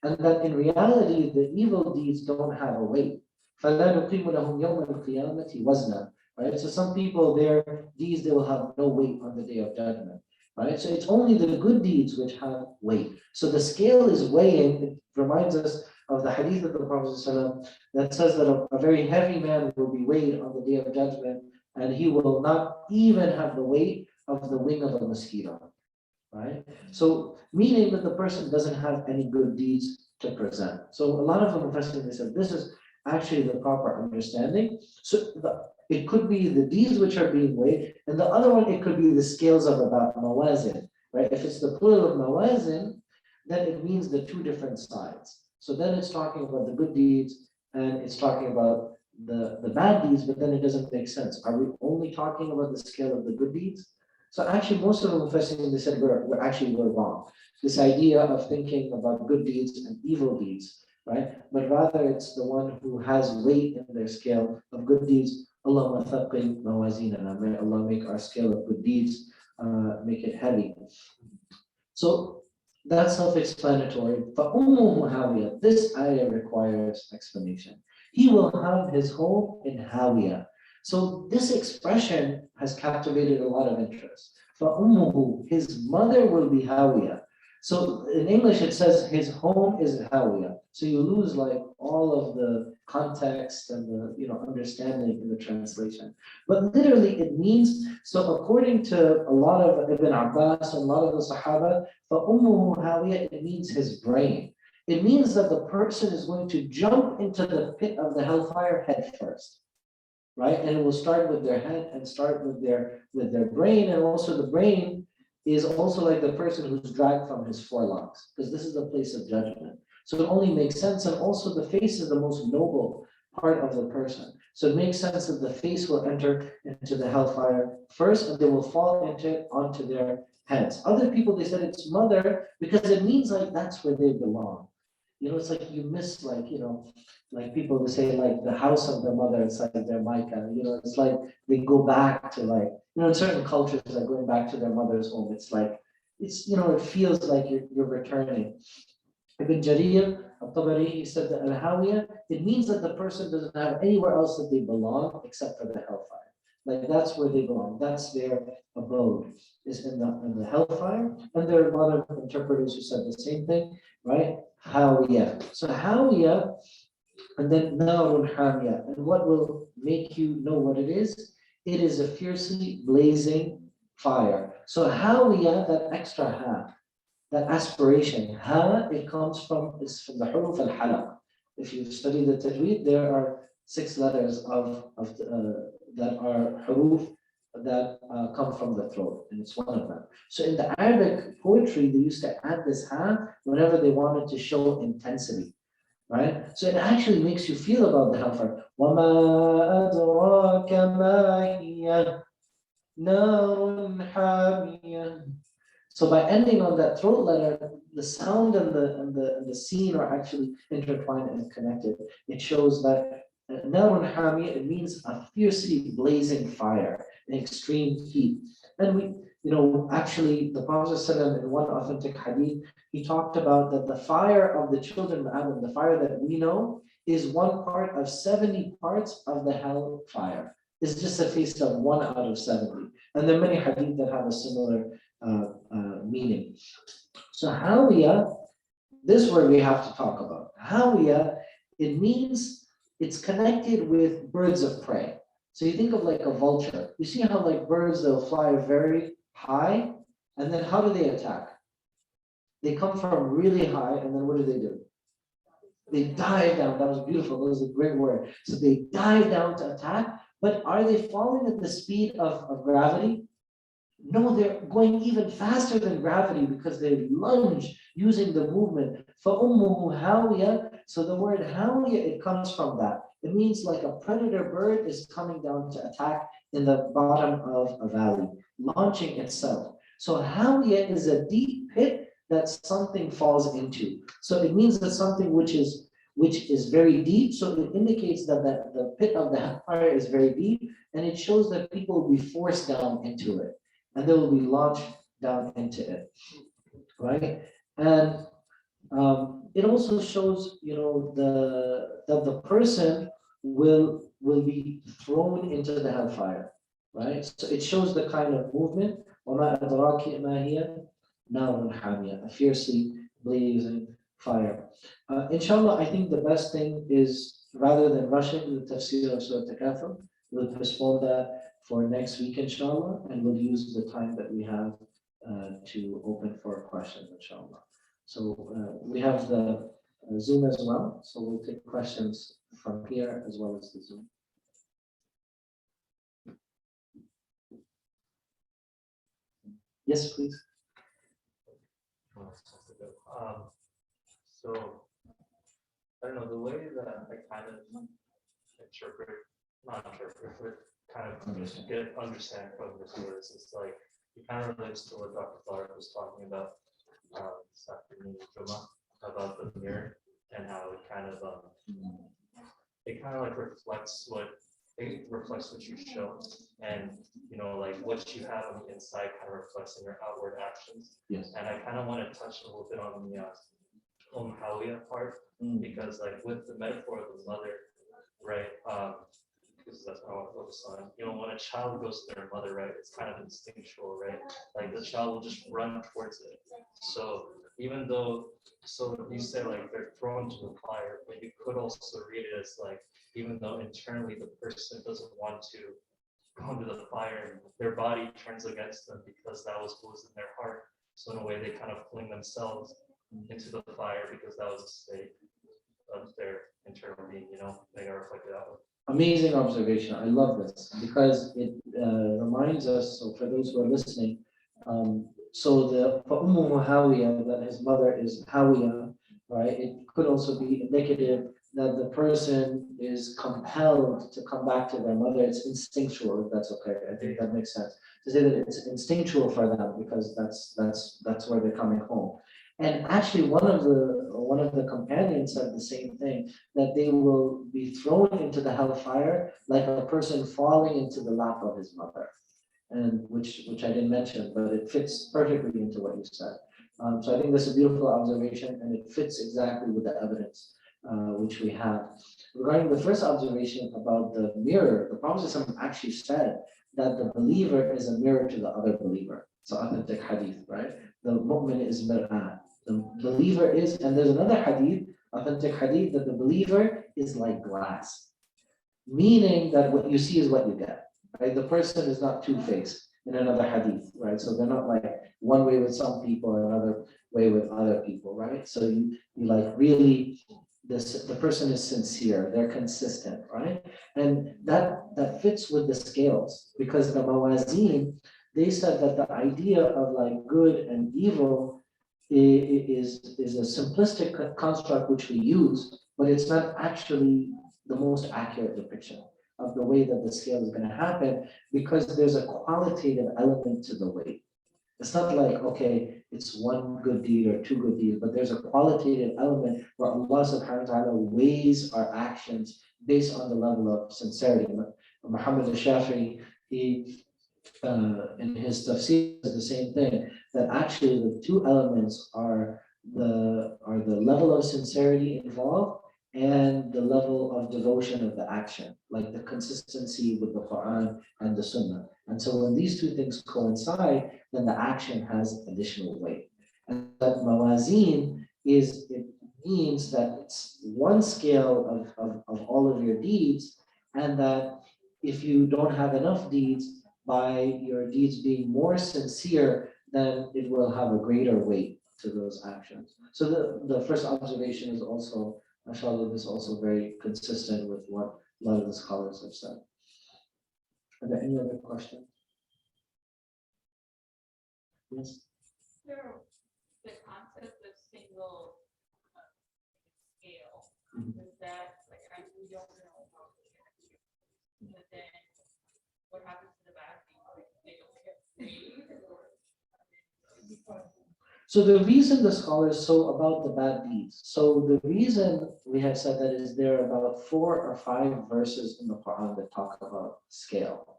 And that in reality, the evil deeds don't have a weight. فَلَا نُقِيمُ لَهُمْ يَوْمَ الْقِيَامَةِ وَزْنًا. Right? So some people, their deeds, they will have no weight on the Day of Judgment. Right? So it's only the good deeds which have weight. So the scale is weighing. It reminds us of the hadith of the Prophet ﷺ that says that a very heavy man will be weighed on the Day of Judgment, and he will not even have the weight of the wing of a mosquito. Right? So meaning that the person doesn't have any good deeds to present. So a lot of the Mufassirin, they said this is actually the proper understanding. So it could be the deeds which are being weighed, and the other one, it could be the scales of about mawazin, right? If it's the plural of mawazin, then it means the two different sides. So then it's talking about the good deeds and it's talking about the bad deeds, but then it doesn't make sense. Are we only talking about the scale of the good deeds? So actually, most of the Mufassirin, they said we're wrong. This idea of thinking about good deeds and evil deeds, right? But rather it's the one who has weight in their scale of good deeds. Allahumma thaqqil mawazinana. May Allah make our scale of good deeds, make it heavy. So that's self-explanatory. فَأُمُّهُ هَاوِيَةٌ. This ayah requires explanation. He will have his home in Hawiyah. So this expression has captivated a lot of interest. فَأُمُّهُ. His mother will be Hawiyah. So in English it says his home is Hawiyah. So you lose like all of the context and the understanding in the translation. But literally it means, so according to a lot of Ibn Abbas and a lot of the Sahaba, فَأُمُّهُ هَاوِيَةٌ, it means his brain. It means that the person is going to jump into the pit of the hellfire head first, right? And it will start with their head and start with their brain, and also the brain is also like the person who's dragged from his forelocks, because this is the place of judgment. So it only makes sense, and also the face is the most noble part of the person. So it makes sense that the face will enter into the hellfire first, and they will fall into it onto their heads. Other people, they said it's mother because it means like that's where they belong. It's like you miss like people who say like the house of their mother, it's like their Micah. It's like they go back to like, in certain cultures, like going back to their mother's home. It's like, it feels like you're returning. Ibn Jarir al-Tabari, he said that al-Hawiyah, it means that the person doesn't have anywhere else that they belong except for the hellfire. Like that's where they belong. That's their abode, is in the hellfire. And there are a lot of interpreters who said the same thing, right? Hawiyah. So Hawiyah, and then Narun Hamiyah. And what will make you know what it is? It is a fiercely blazing fire. So Hawiyah, that extra ha, that aspiration, ha, it's from the huruf al-halaq. If you study the tajweed, there are 6 letters that are huruf that come from the throat, and it's one of them. So in the Arabic poetry, they used to add this ha whenever they wanted to show intensity, right? So it actually makes you feel about the hellfire. وَمَا أَدْرَاكَ مَا هِيَ نَارٌ حَامِيَةٌ. So by ending on that throat letter, the sound and the scene are actually intertwined and connected. It shows that Narun Hami, it means a fiercely blazing fire, an extreme heat. And actually the Prophet ﷺ, in one authentic hadith, he talked about that the fire of the children of Adam, the fire that we know, is one part of 70 parts of the hell fire. It's just a taste of 1 out of 70. And there are many hadith that have a similar meaning. So Hawiyah, this word we have to talk about. Hawiyah, it means it's connected with birds of prey. So you think of like a vulture. You see how like birds, they'll fly very high, and then how do they attack? They come from really high, and then what do? They dive down. That was beautiful. That was a great word. So they dive down to attack, but are they falling at the speed of gravity? No, they're going even faster than gravity because they lunge using the movement. فَأُمُّهُ هَاوِيَةٌ. So the word hawiyah, it comes from that. It means like a predator bird is coming down to attack in the bottom of a valley, launching itself. So hawiyah is a deep pit that something falls into. So it means that something which is very deep. So it indicates that the pit of the fire is very deep, and it shows that people will be forced down into it, and they will be launched down into it, right? And it also shows, that the person will be thrown into the hellfire, right? So it shows the kind of movement. وَمَا أَدْرَاكِ مَا هِيَ نَارٌ حَامِيَةٌ, a fiercely blazing fire. Inshallah, I think the best thing is, rather than rushing the tafsir of Surah At-Takathur, we'll postpone that for next week, inshallah, and we'll use the time that we have to open for questions, inshallah. So we have the Zoom as well, so we'll take questions from here as well as the Zoom. Yes, please. So I don't know, the way that I kind of not interpret, but kind of understand from this verse is like, it kind of relates to what Dr. Clark was talking about this afternoon, about the mirror and how it kind of like reflects what you show, and you know, like what you have on the inside kind of reflects in your outward actions. Yes. And I kind of want to touch a little bit on the Halaqa part, because like with the metaphor of the mother, right? Because that's what I want to focus on. You know, when a child goes to their mother, right, it's kind of instinctual, right? Like the child will just run towards it. So even though, so you say like they're thrown to the fire, but you could also read it as like, even though internally the person doesn't want to go into the fire, their body turns against them because that was what was in their heart. So in a way, they kind of fling themselves into the fire because that was a state of their internal being, you know, they are reflected outward. Amazing observation. I love this because it reminds us, so for those who are listening, so the فَأُمُّهُ هَاوِيَةٌ, that his mother is Hawiya, right? It could also be indicative that the person is compelled to come back to their mother. It's instinctual, if that's okay. I think that makes sense. To say that it's instinctual for them because that's where they're coming home. And actually one of the companions said the same thing, that they will be thrown into the hellfire like a person falling into the lap of his mother. And which I didn't mention, but it fits perfectly into what you said. So I think that's a beautiful observation, and it fits exactly with the evidence which we have. Regarding the first observation about the mirror, the Prophet actually said that the believer is a mirror to the other believer. It's an authentic hadith, right? The mu'min is mir'ah. The believer is, and there's another hadith, authentic hadith, that the believer is like glass. Meaning that what you see is what you get. Right? The person is not two-faced in another hadith, right? So they're not like one way with some people, another way with other people, right? So you like really, the person is sincere, they're consistent, right? And that fits with the scales, because the mawazin, they said that the idea of like good and evil is a simplistic construct which we use, but it's not actually the most accurate depiction of the way that the scale is going to happen, because there's a qualitative element to the weight. It's not like, okay, it's one good deed or two good deeds, but there's a qualitative element where Allah subhanahu wa ta'ala weighs our actions based on the level of sincerity. Muhammad al-Shafi'i, he in his tafsir says the same thing, that actually the two elements are the level of sincerity involved and the level of devotion of the action, like the consistency with the Qur'an and the Sunnah. And so when these two things coincide, then the action has additional weight. And that mawazin is, it means that it's one scale of all of your deeds, and that if you don't have enough deeds, by your deeds being more sincere, then it will have a greater weight to those actions. So the first observation is also, mashallah, is also very consistent with what a lot of the scholars have said. Are there any other questions? Yes. So the concept of single scale, is that like we don't know how to get it, but then what happens to the bad things? Like they don't get saved, or so the reason the scholars so about the bad deeds. So the reason we have said that is there are about 4 or 5 verses in the Quran that talk about scale.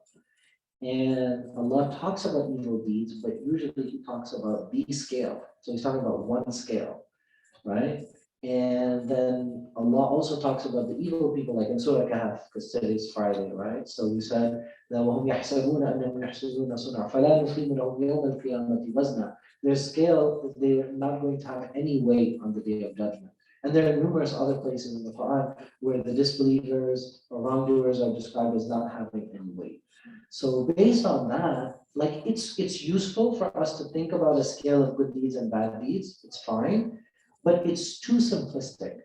And Allah talks about evil deeds, but usually He talks about the scale. So He's talking about one scale, right? And then Allah also talks about the evil people, like in Surah Kahf, because today's Friday, right? So we said that وَهُمْ يَحْسَبُونَ أَنَّهُمْ يَحْسَبُونَ صُنْعًا فَلَا نُقِيمُ لَهُمْ يَوْمَ الْقِيَامَةِ وَزْنًا. Their scale, they're not going to have any weight on the Day of Judgment. And there are numerous other places in the Quran where the disbelievers or wrongdoers are described as not having any weight. So based on that, like it's useful for us to think about a scale of good deeds and bad deeds. It's fine, but it's too simplistic.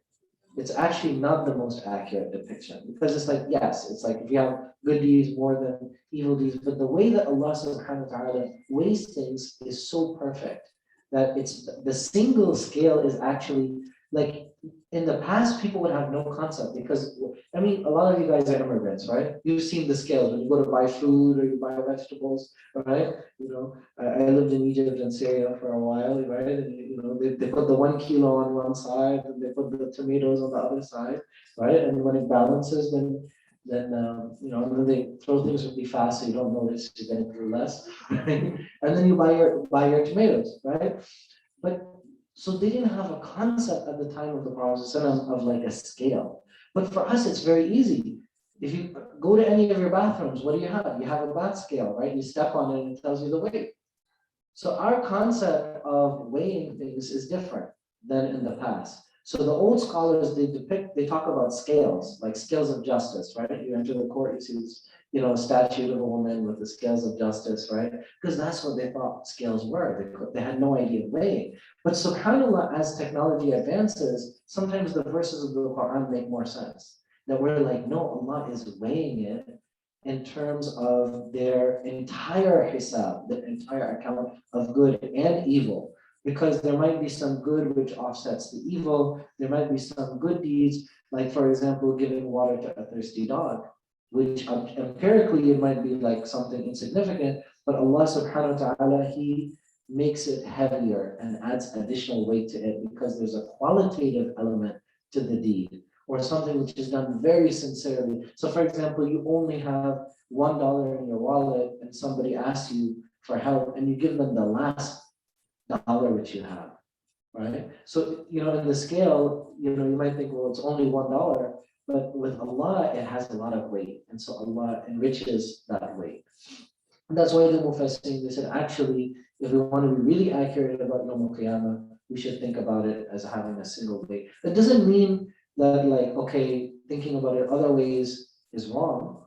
it's actually not the most accurate depiction, because it's like, yes, it's like if you have good deeds more than evil deeds, but the way that Allah subhanahu wa ta'ala weighs things is so perfect that it's the single scale is actually like, in the past people would have no concept, because I mean, a lot of you guys are immigrants, right? You've seen the scales when you go to buy food or you buy vegetables, right? You know, I lived in Egypt and Syria for a while, right? And you know, they put the 1 kilo on one side and they put the tomatoes on the other side, right? And when it balances, then you know, and then they throw things really fast so you don't notice you're getting through less, right? And then you buy your tomatoes, right? But so they didn't have a concept at the time of the Prophet ﷺ of like a scale. But for us, it's very easy. If you go to any of your bathrooms, what do you have? You have a bath scale, right? You step on it and it tells you the weight. So our concept of weighing things is different than in the past. So the old scholars, they talk about scales, like scales of justice, right? You enter the court, you see this, you know, statue of a woman with the scales of justice, right? Because that's what they thought scales were. They had no idea of weighing. But subhanAllah, as technology advances, sometimes the verses of the Quran make more sense. That we're like, no, Allah is weighing it in terms of their entire hisab, the entire account of good and evil. Because there might be some good which offsets the evil. There might be some good deeds, like for example, giving water to a thirsty dog, which empirically it might be like something insignificant, but Allah subhanahu wa ta'ala, He makes it heavier and adds additional weight to it because there's a qualitative element to the deed, or something which is done very sincerely. So for example, you only have $1 in your wallet and somebody asks you for help and you give them the last dollar which you have, right? So, you know, in the scale, you know, you might think, well, it's only $1, but with Allah, it has a lot of weight. And so Allah enriches that weight. And that's why the Mufassirin, they said, actually, if we want to be really accurate about Yawm al-Qiyamah, we should think about it as having a single weight. That doesn't mean that like, okay, thinking about it other ways is wrong,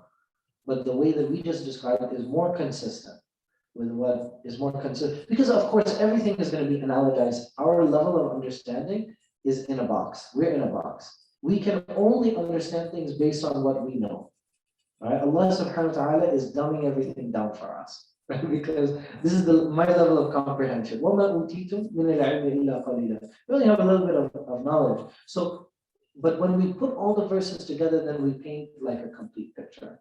but the way that we just described is more consistent with what is more consistent. Because of course, everything is going to be analogized. Our level of understanding is in a box. We're in a box. We can only understand things based on what we know. Right? Allah subhanahu wa ta'ala is dumbing everything down for us. Right? Because this is my level of comprehension. وَمَا أُوتِيتُم مِّنَ الْعِلْمِ إِلَّا قَلِيلًا. We only have a little bit of knowledge. So, but when we put all the verses together, then we paint like a complete picture.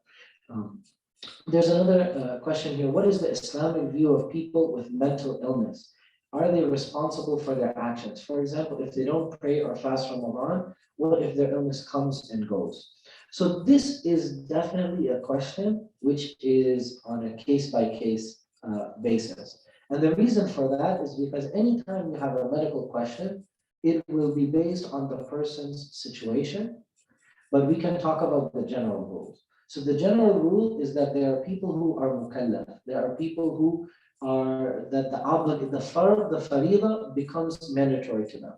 There's another question here. What is the Islamic view of people with mental illness? Are they responsible for their actions? For example, if they don't pray or fast from Ramadan, what if their illness comes and goes? So this is definitely a question which is on a case-by-case basis. And the reason for that is because anytime you have a medical question, it will be based on the person's situation, but we can talk about the general rules. So the general rule is that there are people who are mukallaf. There are people who are, that the fariḍa becomes mandatory to them.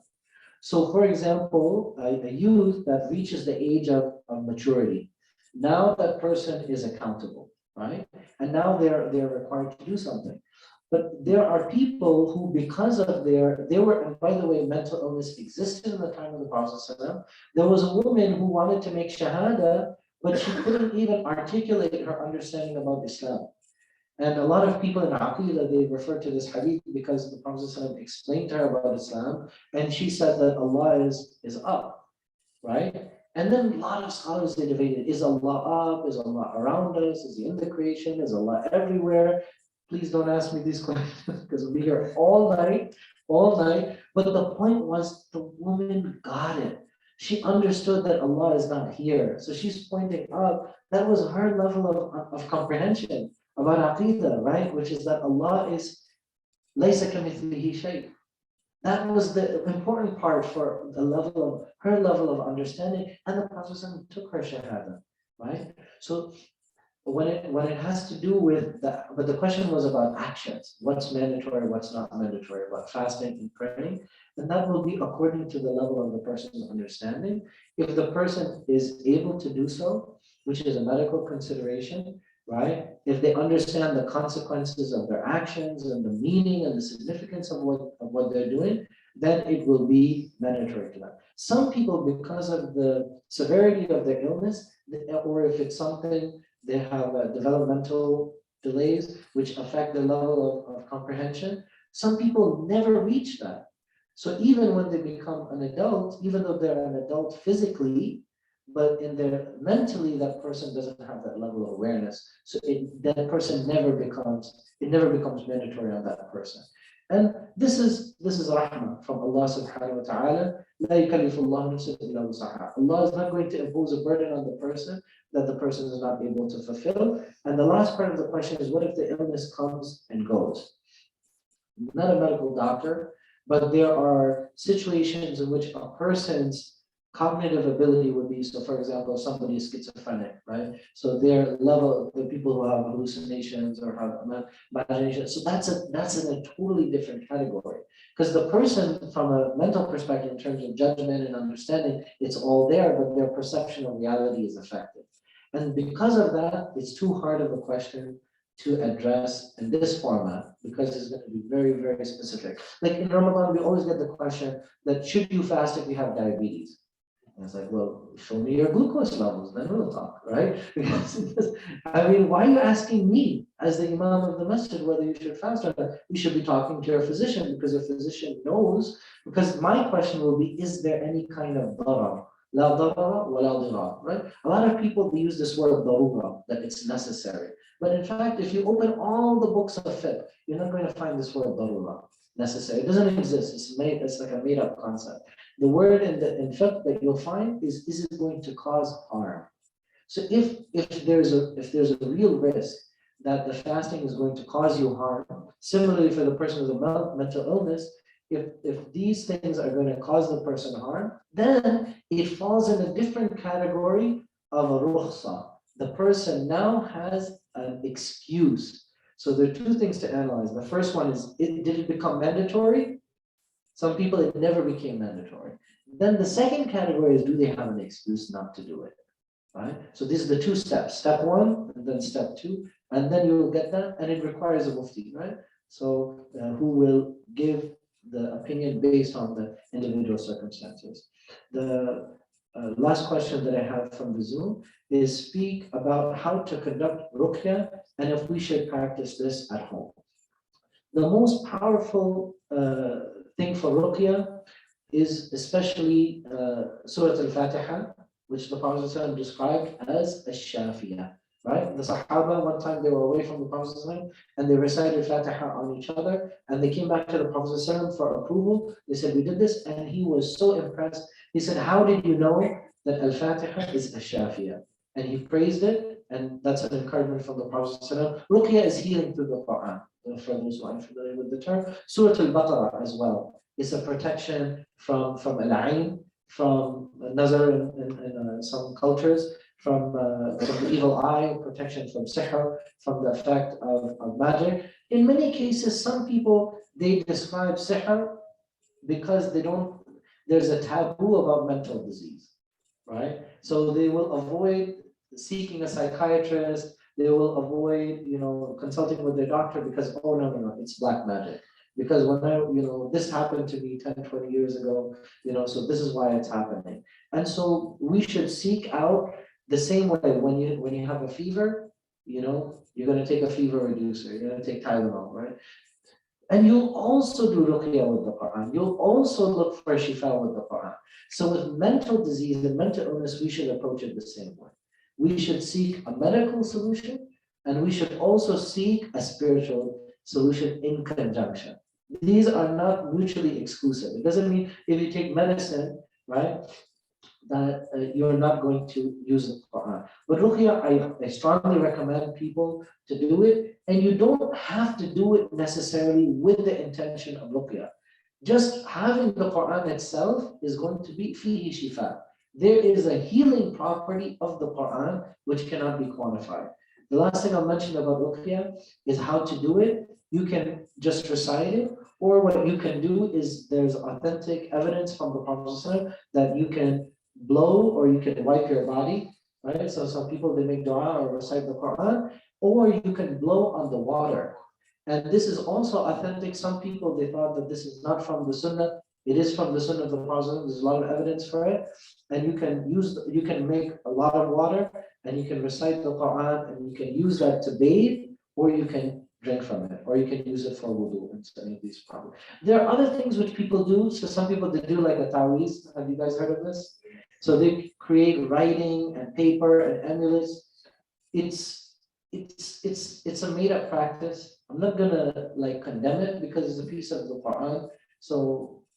So for example, a youth that reaches the age of maturity, now that person is accountable, right? And now they're required to do something. But there are people who, because of and by the way, mental illness existed in the time of the Prophet ﷺ. There was a woman who wanted to make shahada, but she couldn't even articulate her understanding about Islam. And a lot of people in Aqidah, they refer to this hadith because the Prophet ﷺ explained to her about Islam, and she said that Allah is up, right? And then a lot of scholars, they debated, is Allah up? Is Allah around us? Is He in the creation? Is Allah everywhere? Please don't ask me these questions because we'll be here all night. But the point was the woman got it. She understood that Allah is not here. So she's pointing up. That was her level of comprehension about Aqidah, right? Which is that Allah is laysa kamithlihi shay. That was the important part for her level of understanding. And the Prophet took her shahada, right? So when it has to do with that, but the question was about actions, what's mandatory, what's not mandatory, about fasting and praying, and that will be according to the level of the person's understanding. If the person is able to do so, which is a medical consideration, right? If they understand the consequences of their actions and the meaning and the significance of what they're doing, then it will be mandatory to them. Some people, because of the severity of their illness, or if it's something, they have developmental delays which affect the level of comprehension. Some people never reach that. So even when they become an adult, even though they're an adult physically, but in their mentally, that person doesn't have that level of awareness. So that person never becomes mandatory on that person. And this is rahmah from Allah subhanahu wa ta'ala. لا يكلف الله نفسا إلا وسعها. Allah is not going to impose a burden on the person that the person is not able to fulfill. And the last part of the question is, what if the illness comes and goes? I'm not a medical doctor, but there are situations in which a person's cognitive ability would be, so for example, if somebody is schizophrenic, right? So their level, the people who have hallucinations or have imagination, so that's in a totally different category. Because the person from a mental perspective, in terms of judgment and understanding, it's all there, but their perception of reality is affected. And because of that, it's too hard of a question to address in this format, because it's going to be very, very specific. Like in Ramadan, we always get the question that should you fast if you have diabetes? And it's like, well, show me your glucose levels, then we'll talk, right? Because, I mean, why are you asking me as the Imam of the masjid whether you should fast or not? You should be talking to your physician, because your physician knows. Because my question will be, is there any kind of darar? La darara wa la dirar, right? A lot of people, they use this word darura, that it's necessary. But in fact, if you open all the books of fiqh, you're not going to find this word darura, necessary. It doesn't exist. It's like a made up concept. The word in fiqh that you'll find is it going to cause harm? So if there's a real risk that the fasting is going to cause you harm, similarly for the person with a mental illness, if these things are going to cause the person harm, then it falls in a different category of a rukhsa. The person now has an excuse. So there are two things to analyze. The first one is, did it become mandatory? Some people, it never became mandatory. Then the second category is, do they have an excuse not to do it, right? So these are the two steps, step one, and then step two, and then you will get that, and it requires a mufti, right? So who will give the opinion based on the individual circumstances. The last question that I have from the Zoom is, speak about how to conduct ruqya and if we should practice this at home. The most powerful thing for ruqya is especially Surah Al-Fatiha, which the Prophet ﷺ described as a shafiyah, right? The Sahaba, one time they were away from the Prophet ﷺ and they recited Fatiha on each other, and they came back to the Prophet ﷺ for approval. They said, we did this, and he was so impressed. He said, how did you know that Al-Fatiha is a shafiyah? And he praised it, and that's an encouragement from the Prophet ﷺ. Ruqya is healing through the Qur'an, for those who are familiar with the term. Surah Al-Baqarah as well. It's a protection from al-ayn, from nazar in some cultures, from the evil eye, protection from sihr, from the effect of magic. In many cases, some people, they describe sihr because there's a taboo about mental disease, right? So they will avoid seeking a psychiatrist, they will avoid, consulting with their doctor because, oh, no, it's black magic. Because when this happened to me 10, 20 years ago, so this is why it's happening. And so we should seek out the same way when you have a fever, you're going to take a fever reducer, you're going to take Tylenol, right? And you'll also do ruqya with the Qur'an. You'll also look for shifa with the Qur'an. So with mental disease and mental illness, we should approach it the same way. We should seek a medical solution, and we should also seek a spiritual solution in conjunction. These are not mutually exclusive. It doesn't mean if you take medicine, right, that you're not going to use the Quran. But ruqya, I strongly recommend people to do it, and you don't have to do it necessarily with the intention of ruqya. Just having the Quran itself is going to be fihi shifa. There is a healing property of the Quran which cannot be quantified. The last thing I'll mention about ruqya is how to do it. You can just recite it, or what you can do is there's authentic evidence from the Prophet that you can blow or you can wipe your body, right? So some people, they make dua or recite the Quran, or you can blow on the water. And this is also authentic. Some people, they thought that this is not from the Sunnah. It is from the Sunnah of the Prophet. There's a lot of evidence for it, and you can make a lot of water, and you can recite the Quran, and you can use that to bathe, or you can drink from it, or you can use it for wudu and any of these problems. There are other things which people do. So some people, they do like a taweez. Have you guys heard of this? So they create writing and paper and amulets. It's a made up practice. I'm not gonna like condemn it because it's a piece of the Quran. So,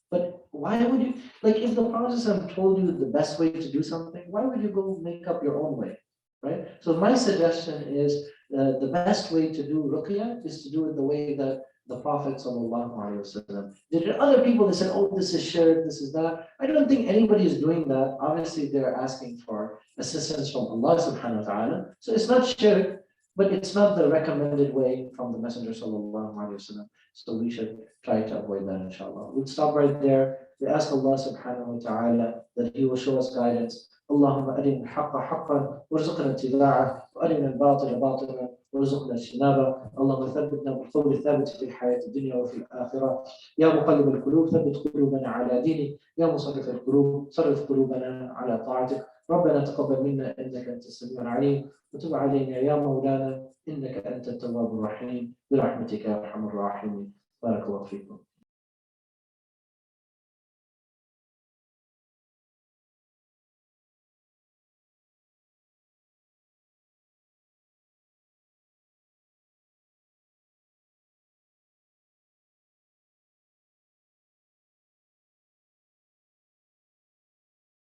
but why would you, like, if the Prophet told you the best way to do something, why would you go make up your own way, right? So my suggestion is the best way to do ruqya is to do it the way that the Prophet ﷺ did it. Other people, they said, oh, this is shirk, this is that. I don't think anybody is doing that. Obviously, they're asking for assistance from Allah subhanahu wa ta'ala. So it's not shirk, but it's not the recommended way from the Messenger ﷺ. So we should try to avoid that, inshallah. We'll stop right there. We ask Allah subhanahu wa ta'ala that He will show us guidance. اللهم أرنا الحق حقا وارزقنا اتباعه وأرنا الباطل باطلا وارزقنا اجتنابه. اللهم ثبتنا بالقول الثابت في الحياة الدنيا وفي الآخرة. يا مقلب القلوب ثبت قلوبنا على دينك. يا مصرف القلوب صرف قلوبنا على طاعتك. ربنا تقبل منا إنك أنت السميع العليم وتب علينا يا مولانا إنك أنت التواب الرحيم برحمتك يا أرحم الراحمين. بارك الله فيكم.